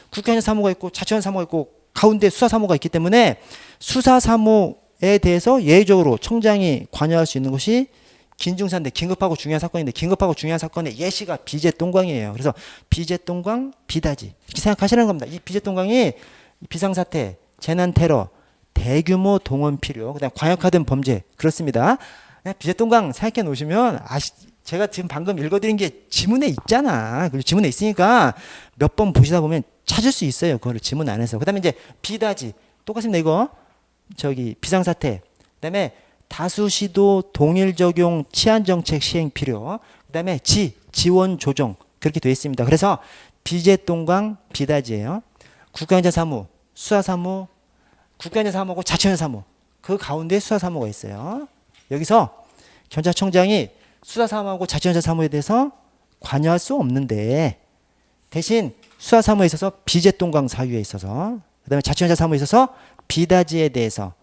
Speaker 1: 국회경찰 사무가 있고 자치경찰 사무가 있고 가운데 수사사무가 있기 때문에 수사사무에 대해서 예외적으로 청장이 관여할 수 있는 것이 긴중사인데 긴급하고 중요한 사건인데 긴급하고 중요한 사건의 예시가 비제 동광이에요. 그래서 비제 동광 비다지 이렇게 생각하시는 겁니다. 이 비제 동광이 비상사태, 재난 테러, 대규모 동원 필요, 그다음 과격화된 범죄 그렇습니다. 비제 동광 생각해 놓으시면 제가 지금 방금 읽어드린 게 지문에 있잖아. 그리고 지문에 있으니까 몇 번 보시다 보면 찾을 수 있어요. 그거를 지문 안에서. 그다음에 이제 비다지 똑같습니다. 이거 비상사태. 그다음에 다수시도 동일 적용 치안정책 시행 필요. 그다음에 지원 조정 그렇게 되어 있습니다. 그래서 비제 동광 비다지예요. 국가경찰 사무, 수사사무, 국가경찰 사무하고 자치경찰 사무 그 가운데 수사사무가 있어요. 여기서 경찰청장이 수사사무하고 자치경찰 사무에 대해서 관여할 수 없는데 대신 수사사무에 있어서 비제 동광 사유에 있어서 그다음에 자치경찰 사무에 있어서 비다지에 대해서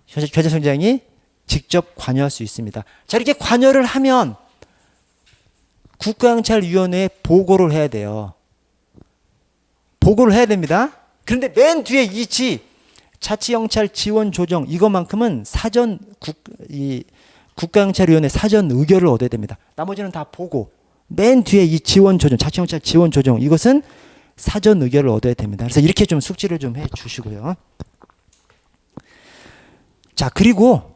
Speaker 1: 경찰청장이 직접 관여할 수 있습니다. 자, 이렇게 관여를 하면 국가경찰위원회에 보고를 해야 돼요. 보고를 해야 됩니다. 그런데 맨 뒤에 이 자치경찰 지원 조정 이것만큼은 국가경찰위원회 사전 의결을 얻어야 됩니다. 나머지는 다 보고 맨 뒤에 이 지원 조정 자치경찰 지원 조정 이것은 사전 의결을 얻어야 됩니다. 그래서 이렇게 좀 숙지를 좀 해주시고요. 자, 그리고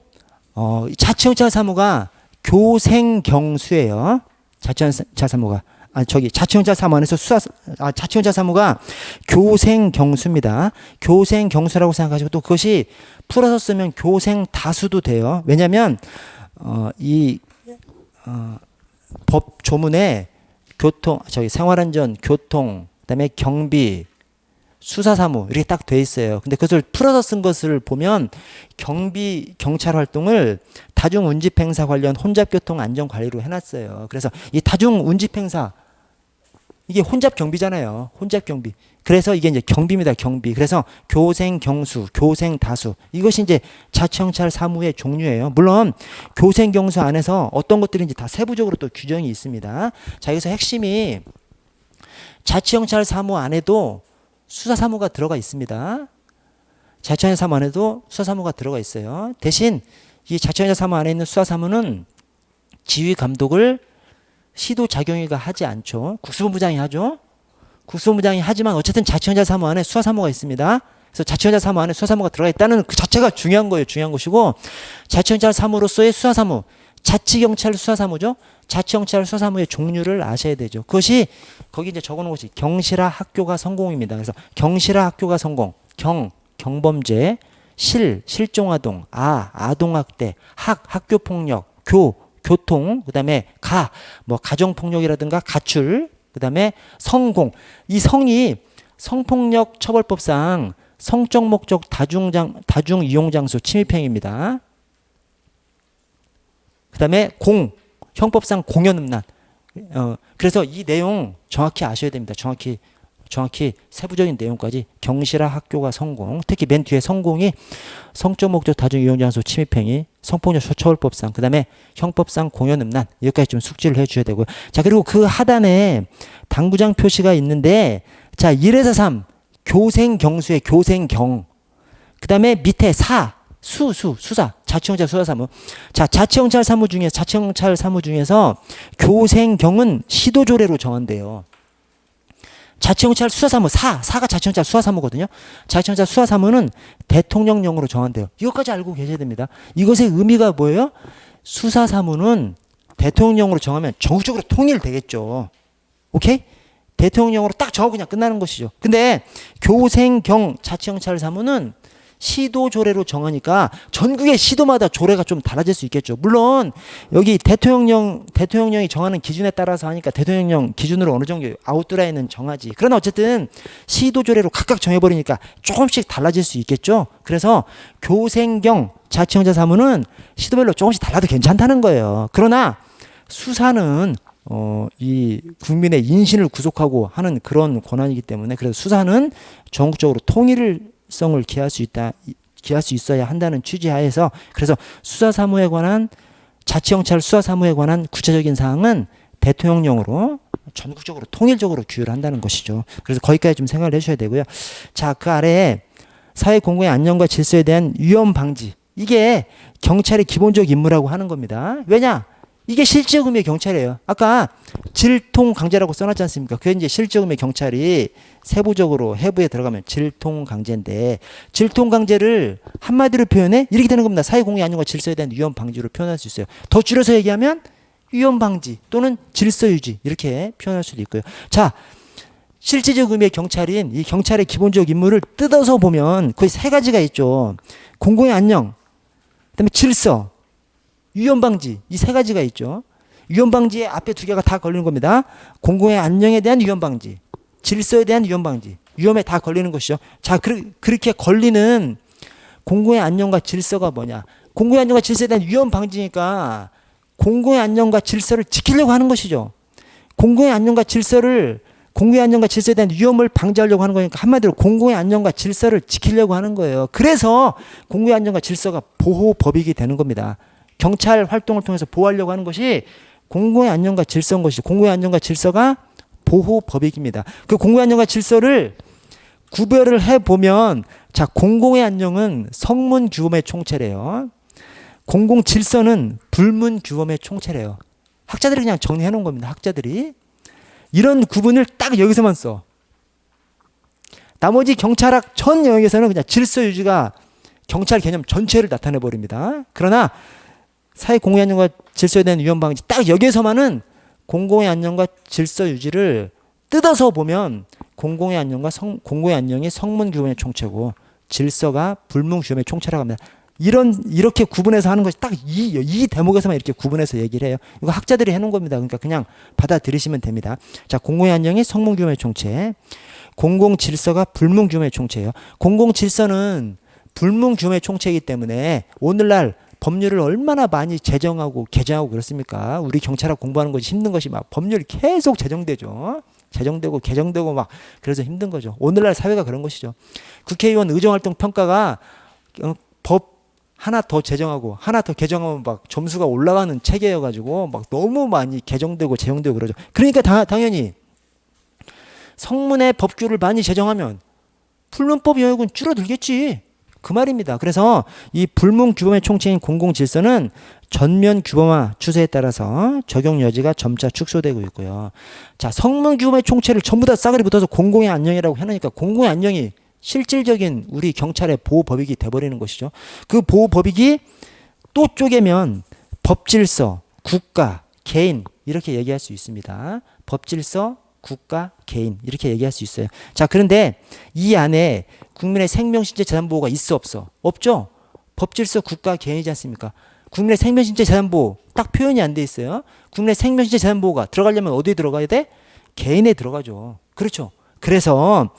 Speaker 1: 자치경찰 사무가 교생경수예요. 자치경찰 사무가 자치경찰 사무 안에서 자치경찰 사무가 교생경수입니다. 교생경수라고 생각하시고 또 그것이 풀어서 쓰면 교생다수도 돼요. 왜냐하면 법 조문에 생활안전, 교통, 그다음에 경비, 수사사무 이렇게 딱 돼 있어요. 근데 그것을 풀어서 쓴 것을 보면 경찰 활동을 다중운집행사 관련 혼잡교통 안전관리로 해놨어요. 그래서 이 다중운집행사 이게 혼잡경비잖아요. 혼잡경비. 그래서 이게 이제 경비입니다. 경비. 그래서 교생경수, 교생다수 이것이 이제 자치경찰 사무의 종류예요. 물론 교생경수 안에서 어떤 것들인지 다 세부적으로 또 규정이 있습니다. 자, 여기서 핵심이 자치경찰 사무 안에도 수사사무가 들어가 있습니다. 자치경찰 사무 안에도 수사사무가 들어가 있어요. 대신 이 자치경찰 사무 안에 있는 수사사무는 지휘 감독을 시도자경위가 하지 않죠. 국수본부장이 하죠. 국수본부장이 하지만 어쨌든 자치경찰 사무 안에 수사사무가 있습니다. 그래서 자치경찰 사무 안에 수사사무가 들어가 있다는 그 자체가 중요한 거예요. 중요한 것이고 자치경찰 사무로서의 수사사무, 자치경찰 수사사무죠. 자치경찰 수사사무의 종류를 아셔야 되죠. 그것이 거기 이제 적어놓은 것이 경실화 학교가 성공입니다. 그래서 경실화 학교가 성공, 경범죄, 실종아동, 아동학대, 학교폭력, 교통, 그다음에 가정폭력이라든가 가출, 그다음에 성공. 이 성이 성폭력 처벌법상 성적 목적 다중 이용 장소 침입행위입니다. 그다음에 형법상 공연 음란. 그래서 이 내용 정확히 아셔야 됩니다. 정확히 세부적인 내용까지 경실화 학교가 성공. 특히 맨 뒤에 성공이 성적 목적 다중 이용 장소 침입행위, 성폭력 처벌법상, 그다음에 형법상 공연 음란. 여기까지 좀 숙지를 해 주셔야 되고요. 자, 그리고 그 하단에 당구장 표시가 있는데 자, 1에서 3 교생 경수의 교생경. 그다음에 밑에 수사 자치경찰 수사사무. 자, 자치경찰 사무 중에서 교생경은 시도조례로 정한대요. 자치경찰 수사사무 사가 자치경찰 수사사무거든요. 자치경찰 수사사무는 대통령령으로 정한대요. 이것까지 알고 계셔야 됩니다. 이것의 의미가 뭐예요? 수사사무는 대통령령으로 정하면 전국적으로 통일되겠죠. 오케이? 대통령령으로 딱 정하고 그냥 끝나는 것이죠. 근데 교생경 자치경찰 사무는 시도조례로 정하니까 전국의 시도마다 조례가 좀 달라질 수 있겠죠. 물론 여기 대통령령이 정하는 기준에 따라서 하니까 대통령령 기준으로 어느 정도 아웃라인은 정하지. 그러나 어쨌든 시도조례로 각각 정해버리니까 조금씩 달라질 수 있겠죠. 그래서 교생경 자치경찰 사무는 시도별로 조금씩 달라도 괜찮다는 거예요. 그러나 수사는 이 국민의 인신을 구속하고 하는 그런 권한이기 때문에 그래서 수사는 전국적으로 통일성을 기할 수 있어야 한다는 취지하에서 그래서 수사사무에 관한 자치경찰 수사사무에 관한 구체적인 사항은 대통령령으로 전국적으로 통일적으로 규율을 한다는 것이죠. 그래서 거기까지 좀 생각을 해주셔야 되고요. 자, 그 아래에 사회 공공의 안녕과 질서에 대한 위험 방지. 이게 경찰의 기본적 임무라고 하는 겁니다. 왜냐? 이게 실적 의미의 경찰이에요. 아까 질통 강제라고 써놨지 않습니까? 그게 이제 실적 의미의 경찰이 세부적으로 해부에 들어가면 질통 강제인데 질통 강제를 한마디로 표현해 이렇게 되는 겁니다. 사회 공의 안녕과 질서에 대한 위험 방지로 표현할 수 있어요. 더 줄여서 얘기하면 위험 방지 또는 질서 유지 이렇게 표현할 수도 있고요. 자, 실질적 의미의 경찰인 이 경찰의 기본적 임무를 뜯어서 보면 거의 세 가지가 있죠. 공공의 안녕, 그다음에 질서, 위험 방지 이 세 가지가 있죠. 위험 방지의 앞에 두 개가 다 걸리는 겁니다. 공공의 안녕에 대한 위험 방지, 질서에 대한 위험 방지, 위험에 다 걸리는 것이죠. 자, 그렇게 걸리는 공공의 안녕과 질서가 뭐냐? 공공의 안녕과 질서에 대한 위험 방지니까 공공의 안녕과 질서를 지키려고 하는 것이죠. 공공의 안녕과 질서에 대한 위험을 방지하려고 하는 거니까 한마디로 공공의 안녕과 질서를 지키려고 하는 거예요. 그래서 공공의 안녕과 질서가 보호법익이 되는 겁니다. 경찰 활동을 통해서 보호하려고 하는 것이 공공의 안녕과 질서인 것이죠. 공공의 안녕과 질서가 보호법익입니다. 그 공공의 안녕과 질서를 구별을 해보면 자, 공공의 안녕은 성문규범의 총체래요. 공공 질서는 불문규범의 총체래요. 학자들이 그냥 정리해 놓은 겁니다. 학자들이. 이런 구분을 딱 여기서만 써. 나머지 경찰학 전 영역에서는 그냥 질서 유지가 경찰 개념 전체를 나타내 버립니다. 그러나 사회 공공의 안녕과 질서에 대한 위험 방지 딱 여기에서만은 공공의 안녕과 질서 유지를 뜯어서 보면 공공의 안녕이 성문규범의 총체고 질서가 불문규범의 총체라고 합니다. 이렇게 구분해서 하는 것이 딱 이 대목에서만 이렇게 구분해서 얘기를 해요. 이거 학자들이 해놓은 겁니다. 그러니까 그냥 받아들이시면 됩니다. 자, 공공의 안녕이 성문규범의 총체, 공공 질서가 불문규범의 총체예요. 공공 질서는 불문규범의 총체이기 때문에 오늘날 법률을 얼마나 많이 제정하고 개정하고 그렇습니까? 우리 경찰학 공부하는 것이 힘든 것이 막 법률이 계속 제정되죠. 제정되고 개정되고 막 그래서 힘든 거죠. 오늘날 사회가 그런 것이죠. 국회의원 의정활동 평가가 법 하나 더 제정하고 하나 더 개정하면 막 점수가 올라가는 체계여가지고 막 너무 많이 개정되고 제정되고 그러죠. 그러니까 당연히 성문의 법규를 많이 제정하면 불문법 영역은 줄어들겠지. 그 말입니다. 그래서 이 불문규범의 총체인 공공질서는 전면 규범화 추세에 따라서 적용 여지가 점차 축소되고 있고요. 자, 성문규범의 총체를 전부 다 싸그리 붙어서 공공의 안녕이라고 해놓으니까 공공의 안녕이 실질적인 우리 경찰의 보호법익이 돼버리는 것이죠. 그 보호법익이 또 쪼개면 법질서, 국가, 개인 이렇게 얘기할 수 있습니다. 법질서, 국가, 개인 이렇게 얘기할 수 있어요. 자, 그런데 이 안에 국민의 생명, 신체, 재산 보호가 있어 없어? 없죠. 법질서, 국가, 개인이지 않습니까? 국민의 생명, 신체, 재산 보호 딱 표현이 안 돼 있어요. 국민의 생명, 신체, 재산 보호가 들어가려면 어디에 들어가야 돼? 개인에 들어가죠. 그렇죠. 그래서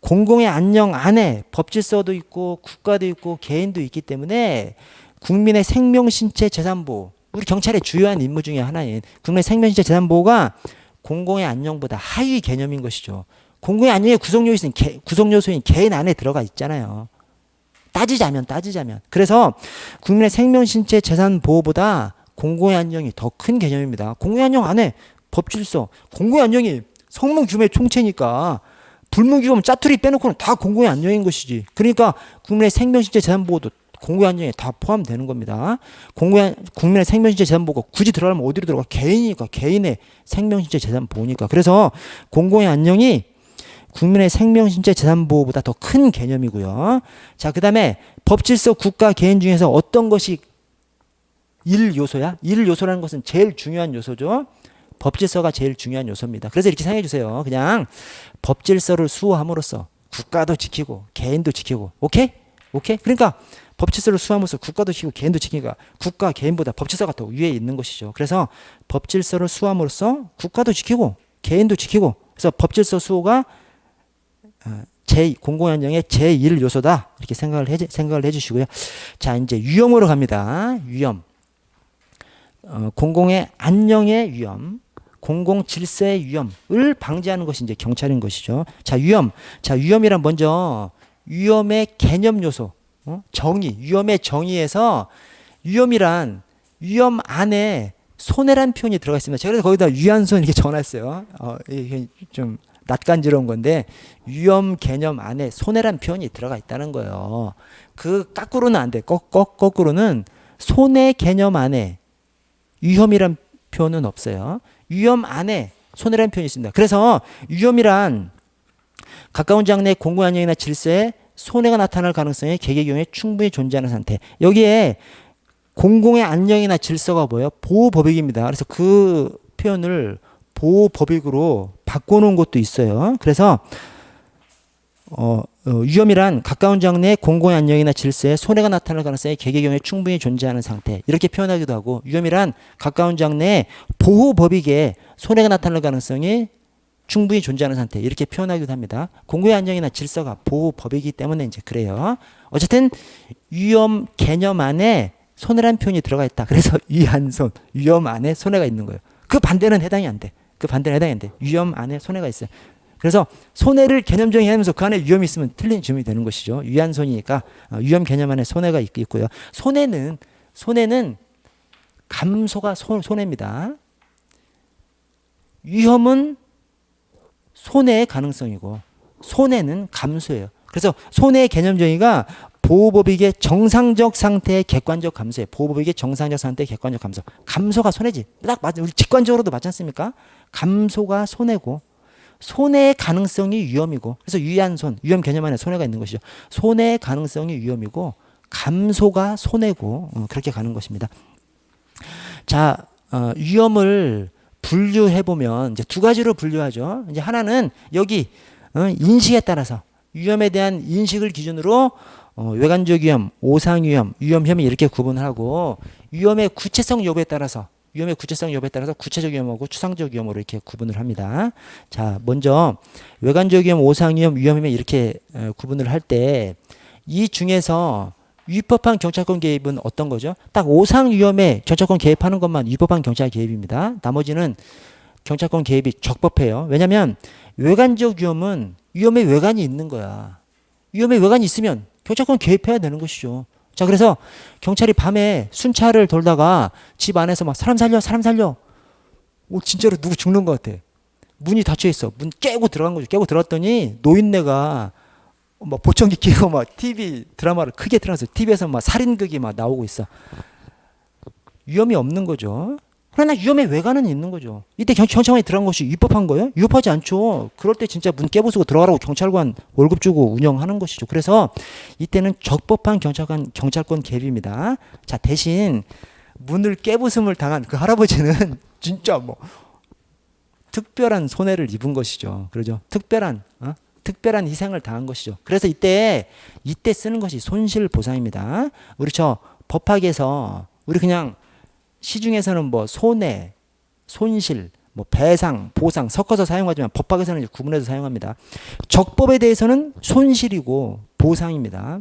Speaker 1: 공공의 안녕 안에 법질서도 있고 국가도 있고 개인도 있기 때문에 국민의 생명, 신체, 재산 보호, 우리 경찰의 주요한 임무 중에 하나인 국민의 생명, 신체, 재산 보호가 공공의 안녕보다 하위 개념인 것이죠. 공공의 안녕의 구성요소인 개인 안에 들어가 있잖아요. 따지자면. 그래서 국민의 생명, 신체, 재산 보호보다 공공의 안녕이 더 큰 개념입니다. 공공의 안녕 안에 법질서, 공공의 안녕이 성문 규모의 총체니까 불문 규모 짜투리 빼놓고는 다 공공의 안녕인 것이지. 그러니까 국민의 생명, 신체, 재산 보호도 공공의 안녕에 다 포함되는 겁니다. 국민의 생명, 신체, 재산 보호가 굳이 들어가면 어디로 들어가? 개인이니까. 개인의 생명, 신체, 재산 보호니까. 그래서 공공의 안녕이 국민의 생명, 신체, 재산 보호보다 더 큰 개념이고요. 자, 그 다음에 법질서, 국가, 개인 중에서 어떤 것이 1요소야? 1요소라는 것은 제일 중요한 요소죠. 법질서가 제일 중요한 요소입니다. 그래서 이렇게 생각해 주세요. 그냥 법질서를 수호함으로써 국가도 지키고 개인도 지키고. 오케이? 그러니까 법질서를 수호함으로써 국가도 지키고 개인도 지키니까 국가, 개인보다 법질서가 더 위에 있는 것이죠. 그래서 법질서를 수호함으로써 국가도 지키고 개인도 지키고. 그래서 법질서 수호가 공공의 안녕의 제1요소다. 이렇게 생각을 해주시고요. 자, 이제 위험으로 갑니다. 위험. 공공의 안녕의 위험, 공공 질서의 위험을 방지하는 것이 이제 경찰인 것이죠. 자, 위험이란 먼저 위험의 개념 요소, 정의, 위험의 정의에서 위험이란 위험 안에 손해란 표현이 들어가 있습니다. 제가 그래서 거기다 위안손 이렇게 적어놨어요. 이게 좀 낯간지러운 건데 위험 개념 안에 손해란 표현이 들어가 있다는 거예요. 그 거꾸로는 안 돼. 거꾸로는 손해 개념 안에 위험이란 표현은 없어요. 위험 안에 손해란 표현이 있습니다. 그래서 위험이란 가까운 장래 공공의 안녕이나 질서에 손해가 나타날 가능성이 개개의 경우에 충분히 존재하는 상태. 여기에 공공의 안녕이나 질서가 뭐예요? 보호법익입니다. 그래서 그 표현을 보호법익으로 바꿔놓은 것도 있어요. 그래서 위험이란 가까운 장래 공공의 안녕이나 질서에 손해가 나타날 가능성이 개개의 경우에 충분히 존재하는 상태. 이렇게 표현하기도 하고, 위험이란 가까운 장래에 보호법익에 손해가 나타날 가능성이 충분히 존재하는 상태. 이렇게 표현하기도 합니다. 공공의 안녕이나 질서가 보호법이기 때문에 이제 그래요. 어쨌든 위험 개념 안에 손해란 표현이 들어가 있다. 그래서 위안손, 위험 안에 손해가 있는 거예요. 그 반대는 해당이 안 돼. 위험 안에 손해가 있어요. 그래서 손해를 개념 정의하면서 그 안에 위험이 있으면 틀린 질문이 되는 것이죠. 위안손이니까 위험 개념 안에 손해가 있고요. 손해는 감소가 손해입니다. 위험은 손해의 가능성이고 손해는 감소예요. 그래서 손해의 개념 정의가 보호법익의 정상적 상태의 객관적 감소예요. 보호법익의 정상적 상태의 객관적 감소. 감소가 손해지. 딱 맞아. 우리 직관적으로도 맞지 않습니까? 감소가 손해고 손해의 가능성이 위험이고, 그래서 위안손, 위험 개념 안에 손해가 있는 것이죠. 손해의 가능성이 위험이고 감소가 손해고 그렇게 가는 것입니다. 자, 위험을 분류해 보면 이제 두 가지로 분류하죠. 이제 하나는 여기 인식에 따라서 위험에 대한 인식을 기준으로 외관적 위험, 오상 위험, 위험 혐의 이렇게 구분을 하고, 위험의 구체성 여부에 따라서 구체적 위험하고 추상적 위험으로 이렇게 구분을 합니다. 자, 먼저 외관적 위험, 오상 위험, 위험 혐의 이렇게 구분을 할 때 이 중에서 위법한 경찰권 개입은 어떤 거죠? 딱 오상 위험에 경찰권 개입하는 것만 위법한 경찰 개입입니다. 나머지는 경찰권 개입이 적법해요. 왜냐하면 외관적 위험은 위험의 외관이 있는 거야. 위험의 외관이 있으면 경찰권 개입해야 되는 것이죠. 자, 그래서 경찰이 밤에 순찰을 돌다가 집 안에서 막 사람 살려. 진짜로 누구 죽는 것 같아. 문이 닫혀 있어. 문 깨고 들어간 거죠. 깨고 들어갔더니 노인네가 막 보청기 끼고 막 TV 드라마를 크게 틀어서 TV에서 막 살인극이 막 나오고 있어. 위험이 없는 거죠. 그러나 위험의 외관은 있는 거죠. 이때 경찰관이 들어간 것이 위법한 거예요? 위법하지 않죠. 그럴 때 진짜 문 깨부수고 들어가라고 경찰관 월급 주고 운영하는 것이죠. 그래서 이때는 적법한 경찰권 개입입니다. 자, 대신 문을 깨부숨을 당한 그 할아버지는 진짜 뭐 특별한 손해를 입은 것이죠. 그러죠. 특별한 희생을 당한 것이죠. 그래서 이때 쓰는 것이 손실보상입니다. 우리 법학에서 우리 그냥 시중에서는 뭐 손해, 손실, 뭐 배상, 보상 섞어서 사용하지만 법학에서는 구분해서 사용합니다. 적법에 대해서는 손실이고 보상입니다.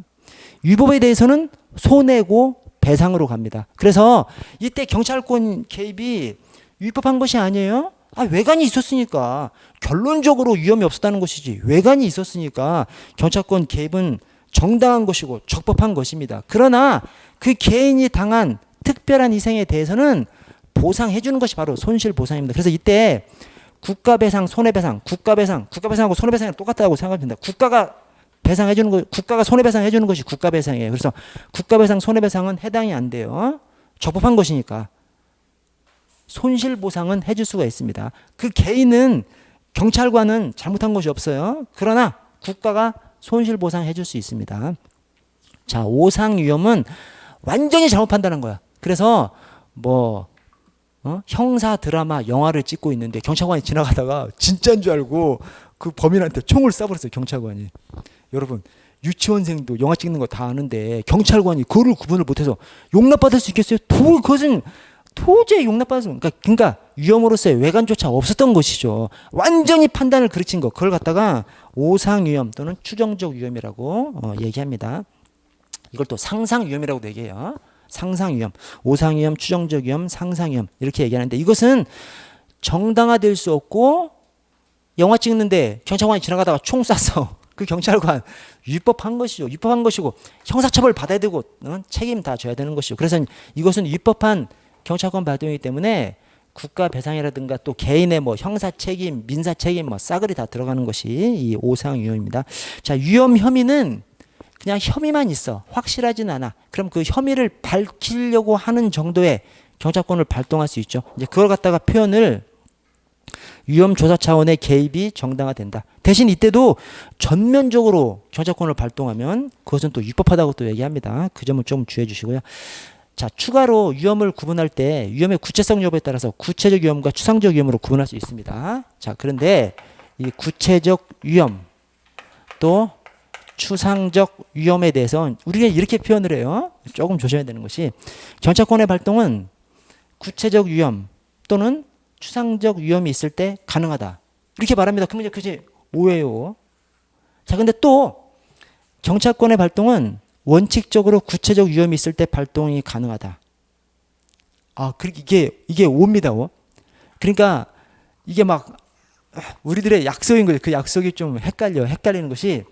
Speaker 1: 위법에 대해서는 손해고 배상으로 갑니다. 그래서 이때 경찰권 개입이 위법한 것이 아니에요. 외관이 있었으니까 결론적으로 위험이 없었다는 것이지 외관이 있었으니까 경찰권 개입은 정당한 것이고 적법한 것입니다. 그러나 그 개인이 당한 특별한 희생에 대해서는 보상해 주는 것이 바로 손실보상입니다. 그래서 이때 국가배상, 손해배상, 국가배상하고 손해배상이 똑같다고 생각합니다. 국가가 배상해 주는 거, 국가가 손해배상해 주는 것이 국가배상이에요. 그래서 국가배상, 손해배상은 해당이 안 돼요. 적법한 것이니까. 손실보상은 해줄 수가 있습니다. 그 개인은 경찰관은 잘못한 것이 없어요. 그러나 국가가 손실보상 해줄 수 있습니다. 자, 오상위험은 완전히 잘못 판단한 거야. 그래서 형사 드라마 영화를 찍고 있는데 경찰관이 지나가다가 진짜인 줄 알고 그 범인한테 총을 쏴버렸어요. 경찰관이. 여러분 유치원생도 영화 찍는 거 다 아는데 경찰관이 그거를 구분을 못해서 용납받을 수 있겠어요? 그것은 도저히 용납받을 수 없어요. 그러니까 위험으로서의 외관조차 없었던 것이죠. 완전히 판단을 그르친 거. 그걸 갖다가 오상위험 또는 추정적 위험이라고 얘기합니다. 이걸 또 상상위험이라고도 얘기해요. 상상위험, 오상위험, 추정적 위험, 상상위험 이렇게 얘기하는데 이것은 정당화될 수 없고 영화 찍는데 경찰관이 지나가다가 총 쐈어. 그 경찰관 위법한 것이죠. 위법한 것이고 형사처벌 받아야 되고 책임 다 져야 되는 것이죠. 그래서 이것은 위법한 경찰권 발동이기 때문에 국가 배상이라든가 또 개인의 형사 책임, 민사 책임 싸그리 다 들어가는 것이 이 오상위험입니다. 자, 위험 혐의는 그냥 혐의만 있어. 확실하진 않아. 그럼 그 혐의를 밝히려고 하는 정도의 경찰권을 발동할 수 있죠. 이제 그걸 갖다가 표현을 위험 조사 차원의 개입이 정당화된다. 대신 이때도 전면적으로 경찰권을 발동하면 그것은 또 위법하다고 또 얘기합니다. 그 점은 좀 주의해 주시고요. 자, 추가로 위험을 구분할 때 위험의 구체성 여부에 따라서 구체적 위험과 추상적 위험으로 구분할 수 있습니다. 자, 그런데 이 구체적 위험 또 추상적 위험에 대해서 우리가 이렇게 표현을 해요. 조금 조심해야 되는 것이 경찰권의 발동은 구체적 위험 또는 추상적 위험이 있을 때 가능하다. 이렇게 말합니다. 그러면 이제 그게 오해요. 자, 근데 또 경찰권의 발동은 원칙적으로 구체적 위험이 있을 때 발동이 가능하다. 이게 오입니다. 그러니까 이게 막 우리들의 약속인 거죠. 그 약속이 좀 헷갈리는 것이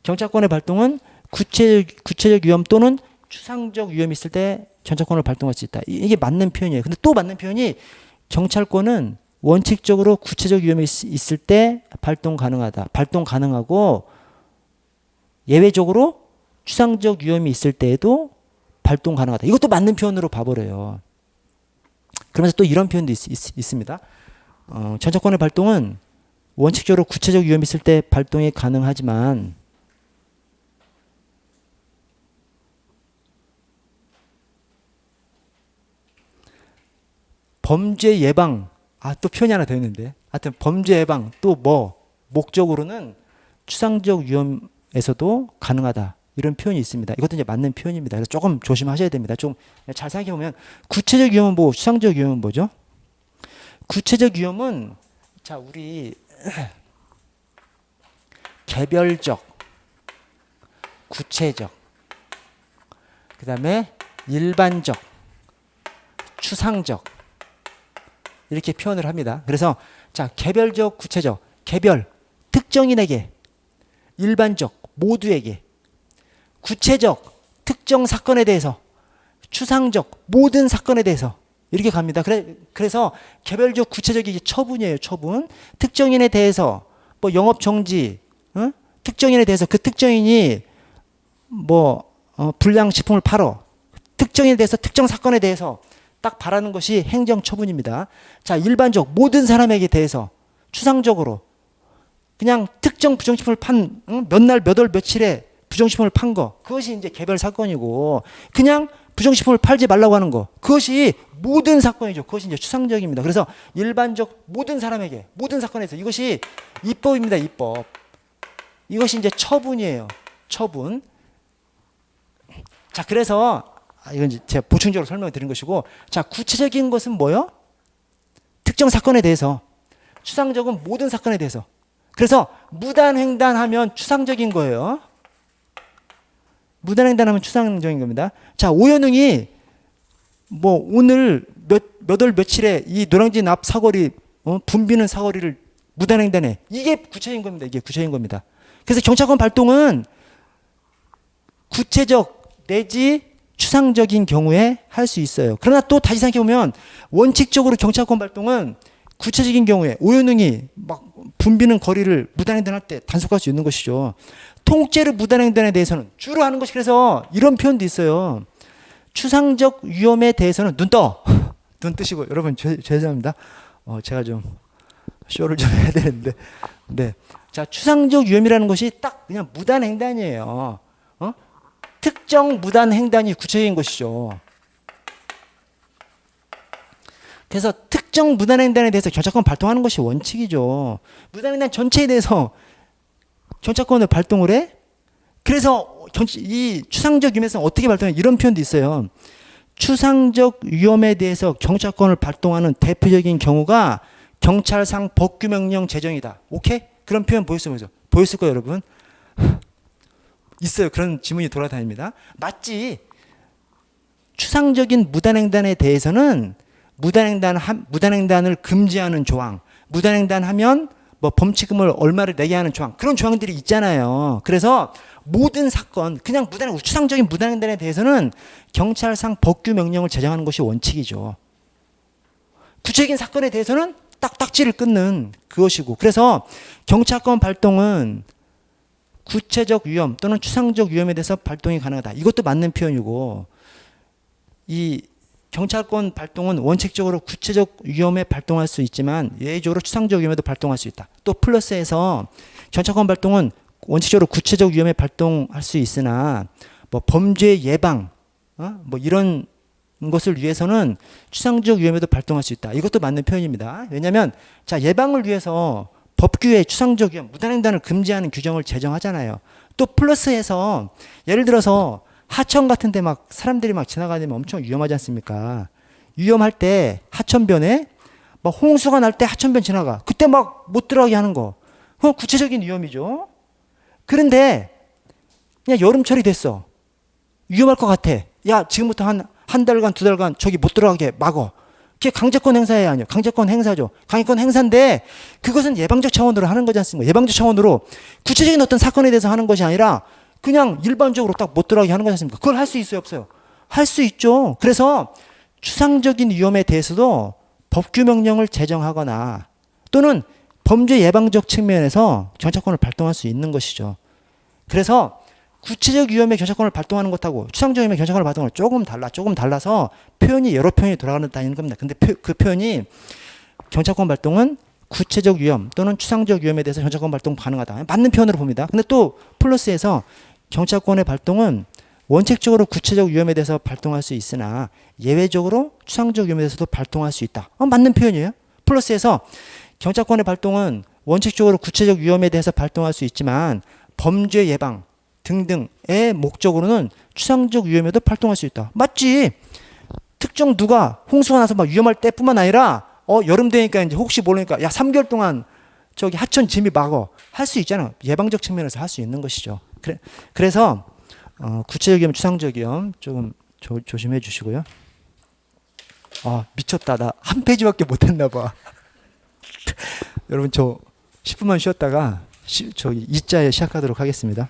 Speaker 1: 경찰권의 발동은 구체적 위험 또는 추상적 위험이 있을 때 경찰권을 발동할 수 있다. 이게 맞는 표현이에요. 근데 또 맞는 표현이 경찰권은 원칙적으로 구체적 위험이 있을 때 발동 가능하다. 발동 가능하고 예외적으로 추상적 위험이 있을 때에도 발동 가능하다. 이것도 맞는 표현으로 봐버려요. 그러면서 또 이런 표현도 있습니다. 경찰권의 발동은 원칙적으로 구체적 위험이 있을 때 발동이 가능하지만 범죄 예방, 또 표현이 하나 더 있는데, 하여튼 범죄 예방 또 목적으로는 추상적 위험에서도 가능하다. 이런 표현이 있습니다. 이것도 이제 맞는 표현입니다. 그래서 조금 조심하셔야 됩니다. 좀 잘 생각해 보면 구체적 위험은 뭐고 추상적 위험은 뭐죠? 구체적 위험은 자, 우리 개별적, 구체적, 그다음에 일반적, 추상적 이렇게 표현을 합니다. 그래서 자, 개별적, 구체적, 개별, 특정인에게, 일반적, 모두에게, 구체적, 특정 사건에 대해서, 추상적, 모든 사건에 대해서 이렇게 갑니다. 그래서 개별적, 구체적이 처분이에요. 처분. 특정인에 대해서 영업 정지, 특정인에 대해서 그 특정인이 불량식품을 팔어. 특정인에 대해서, 특정 사건에 대해서 딱 바라는 것이 행정처분입니다. 자, 일반적 모든 사람에게 대해서 추상적으로 그냥 특정 부정식품을 몇 날 몇 월 며칠에 부정식품을 판 거, 그것이 이제 개별 사건이고 그냥 부정식품을 팔지 말라고 하는 거, 그것이 모든 사건이죠. 그것이 이제 추상적입니다. 그래서 일반적 모든 사람에게 모든 사건에서 이것이 입법입니다. 입법. 이것이 이제 처분이에요. 처분. 자, 그래서 이건 이제 제가 보충적으로 설명을 드린 것이고, 자, 구체적인 것은 뭐요? 특정 사건에 대해서. 추상적은 모든 사건에 대해서. 그래서 무단횡단하면 추상적인 거예요. 무단횡단하면 추상적인 겁니다. 자, 오연웅이 뭐 오늘 몇 월 며칠에 이 노량진 앞 사거리 붐비는 사거리를 무단횡단해. 이게 구체적인 겁니다. 이게 구체적인 겁니다. 그래서 경찰권 발동은 구체적 내지 추상적인 경우에 할 수 있어요. 그러나 또 다시 생각해보면 원칙적으로 경찰권 발동은 구체적인 경우에 오연웅이 막 붐비는 거리를 무단횡단할 때 단속할 수 있는 것이죠. 통째로 무단횡단에 대해서는 주로 하는 것이 그래서 이런 표현도 있어요. 추상적 위험에 대해서는 눈 떠. 눈 뜨시고 여러분 죄송합니다. 제가 좀 쇼를 좀 해야 되는데. 네. 자, 추상적 위험이라는 것이 딱 그냥 무단횡단이에요. 특정 무단횡단이 구체적인 것이죠. 그래서 특정 무단횡단에 대해서 경찰권 발동하는 것이 원칙이죠. 무단횡단 전체에 대해서 경찰권을 발동을 해? 그래서 이 추상적 위험에서 어떻게 발동해? 이런 표현도 있어요. 추상적 위험에 대해서 경찰권을 발동하는 대표적인 경우가 경찰상 법규명령 제정이다. 오케이? 그런 표현 보였어요? 보였을 거예요, 여러분? 있어요. 그런 지문이 돌아다닙니다. 맞지? 추상적인 무단횡단에 대해서는 무단횡단을 금지하는 조항, 무단횡단하면 뭐 범칙금을 얼마를 내게 하는 조항, 그런 조항들이 있잖아요. 그래서 모든 사건, 그냥 추상적인 무단횡단에 대해서는 경찰상 법규 명령을 제정하는 것이 원칙이죠. 구체적인 사건에 대해서는 딱지를 끊는 그것이고, 그래서 경찰권 발동은 구체적 위험 또는 추상적 위험에 대해서 발동이 가능하다. 이것도 맞는 표현이고, 이 경찰권 발동은 원칙적으로 구체적 위험에 발동할 수 있지만 예외적으로 추상적 위험에도 발동할 수 있다. 또 플러스해서 경찰권 발동은 원칙적으로 구체적 위험에 발동할 수 있으나 뭐 범죄 예방 뭐 이런 것을 위해서는 추상적 위험에도 발동할 수 있다. 이것도 맞는 표현입니다. 왜냐하면 자, 예방을 위해서 법규에 추상적 위험, 무단횡단을 금지하는 규정을 제정하잖아요. 또 플러스해서 예를 들어서 하천 같은 데 막 사람들이 막 지나가면 엄청 위험하지 않습니까? 위험할 때 하천변에 막 홍수가 날 때 하천변 지나가. 그때 막 못 들어가게 하는 거. 그건 구체적인 위험이죠. 그런데 그냥 여름철이 됐어. 위험할 것 같아. 야, 지금부터 한 달간, 두 달간 저기 못 들어가게 막어. 그게 강제권 행사예요, 아니요? 강제권 행사죠. 강제권 행사인데 그것은 예방적 차원으로 하는 거지 않습니까? 예방적 차원으로 구체적인 어떤 사건에 대해서 하는 것이 아니라 그냥 일반적으로 딱 못 들어가게 하는 거지 않습니까? 그걸 할 수 있어요, 없어요? 할 수 있죠. 그래서 추상적인 위험에 대해서도 법규 명령을 제정하거나 또는 범죄 예방적 측면에서 경찰권을 발동할 수 있는 것이죠. 그래서 구체적 위험에 경찰권을 발동하는 것하고 추상적 위험에 경찰권을 발동하는 건 조금 달라서 표현이 여러 표현이 돌아가는 겁니다. 근데 그 표현이 경찰권 발동은 구체적 위험 또는 추상적 위험에 대해서 경찰권 발동 가능하다. 맞는 표현으로 봅니다. 근데 또 플러스해서 경찰권의 발동은 원칙적으로 구체적 위험에 대해서 발동할 수 있으나 예외적으로 추상적 위험에 대해서도 발동할 수 있다. 맞는 표현이에요. 플러스해서 경찰권의 발동은 원칙적으로 구체적 위험에 대해서 발동할 수 있지만 범죄 예방 등등의 목적으로는 추상적 위험에도 발동할 수 있다. 맞지? 특정 누가 홍수가 나서 막 위험할 때뿐만 아니라 여름 되니까 이제 혹시 모르니까 야 3개월 동안 저기 하천 진입 막어 할 수 있잖아. 예방적 측면에서 할 수 있는 것이죠. 그래서 구체적 위험, 추상적 위험 조금 조심해 주시고요. 미쳤다. 나 한 페이지밖에 못했나 봐. 여러분 저 10분만 쉬었다가 저기 2자에 시작하도록 하겠습니다.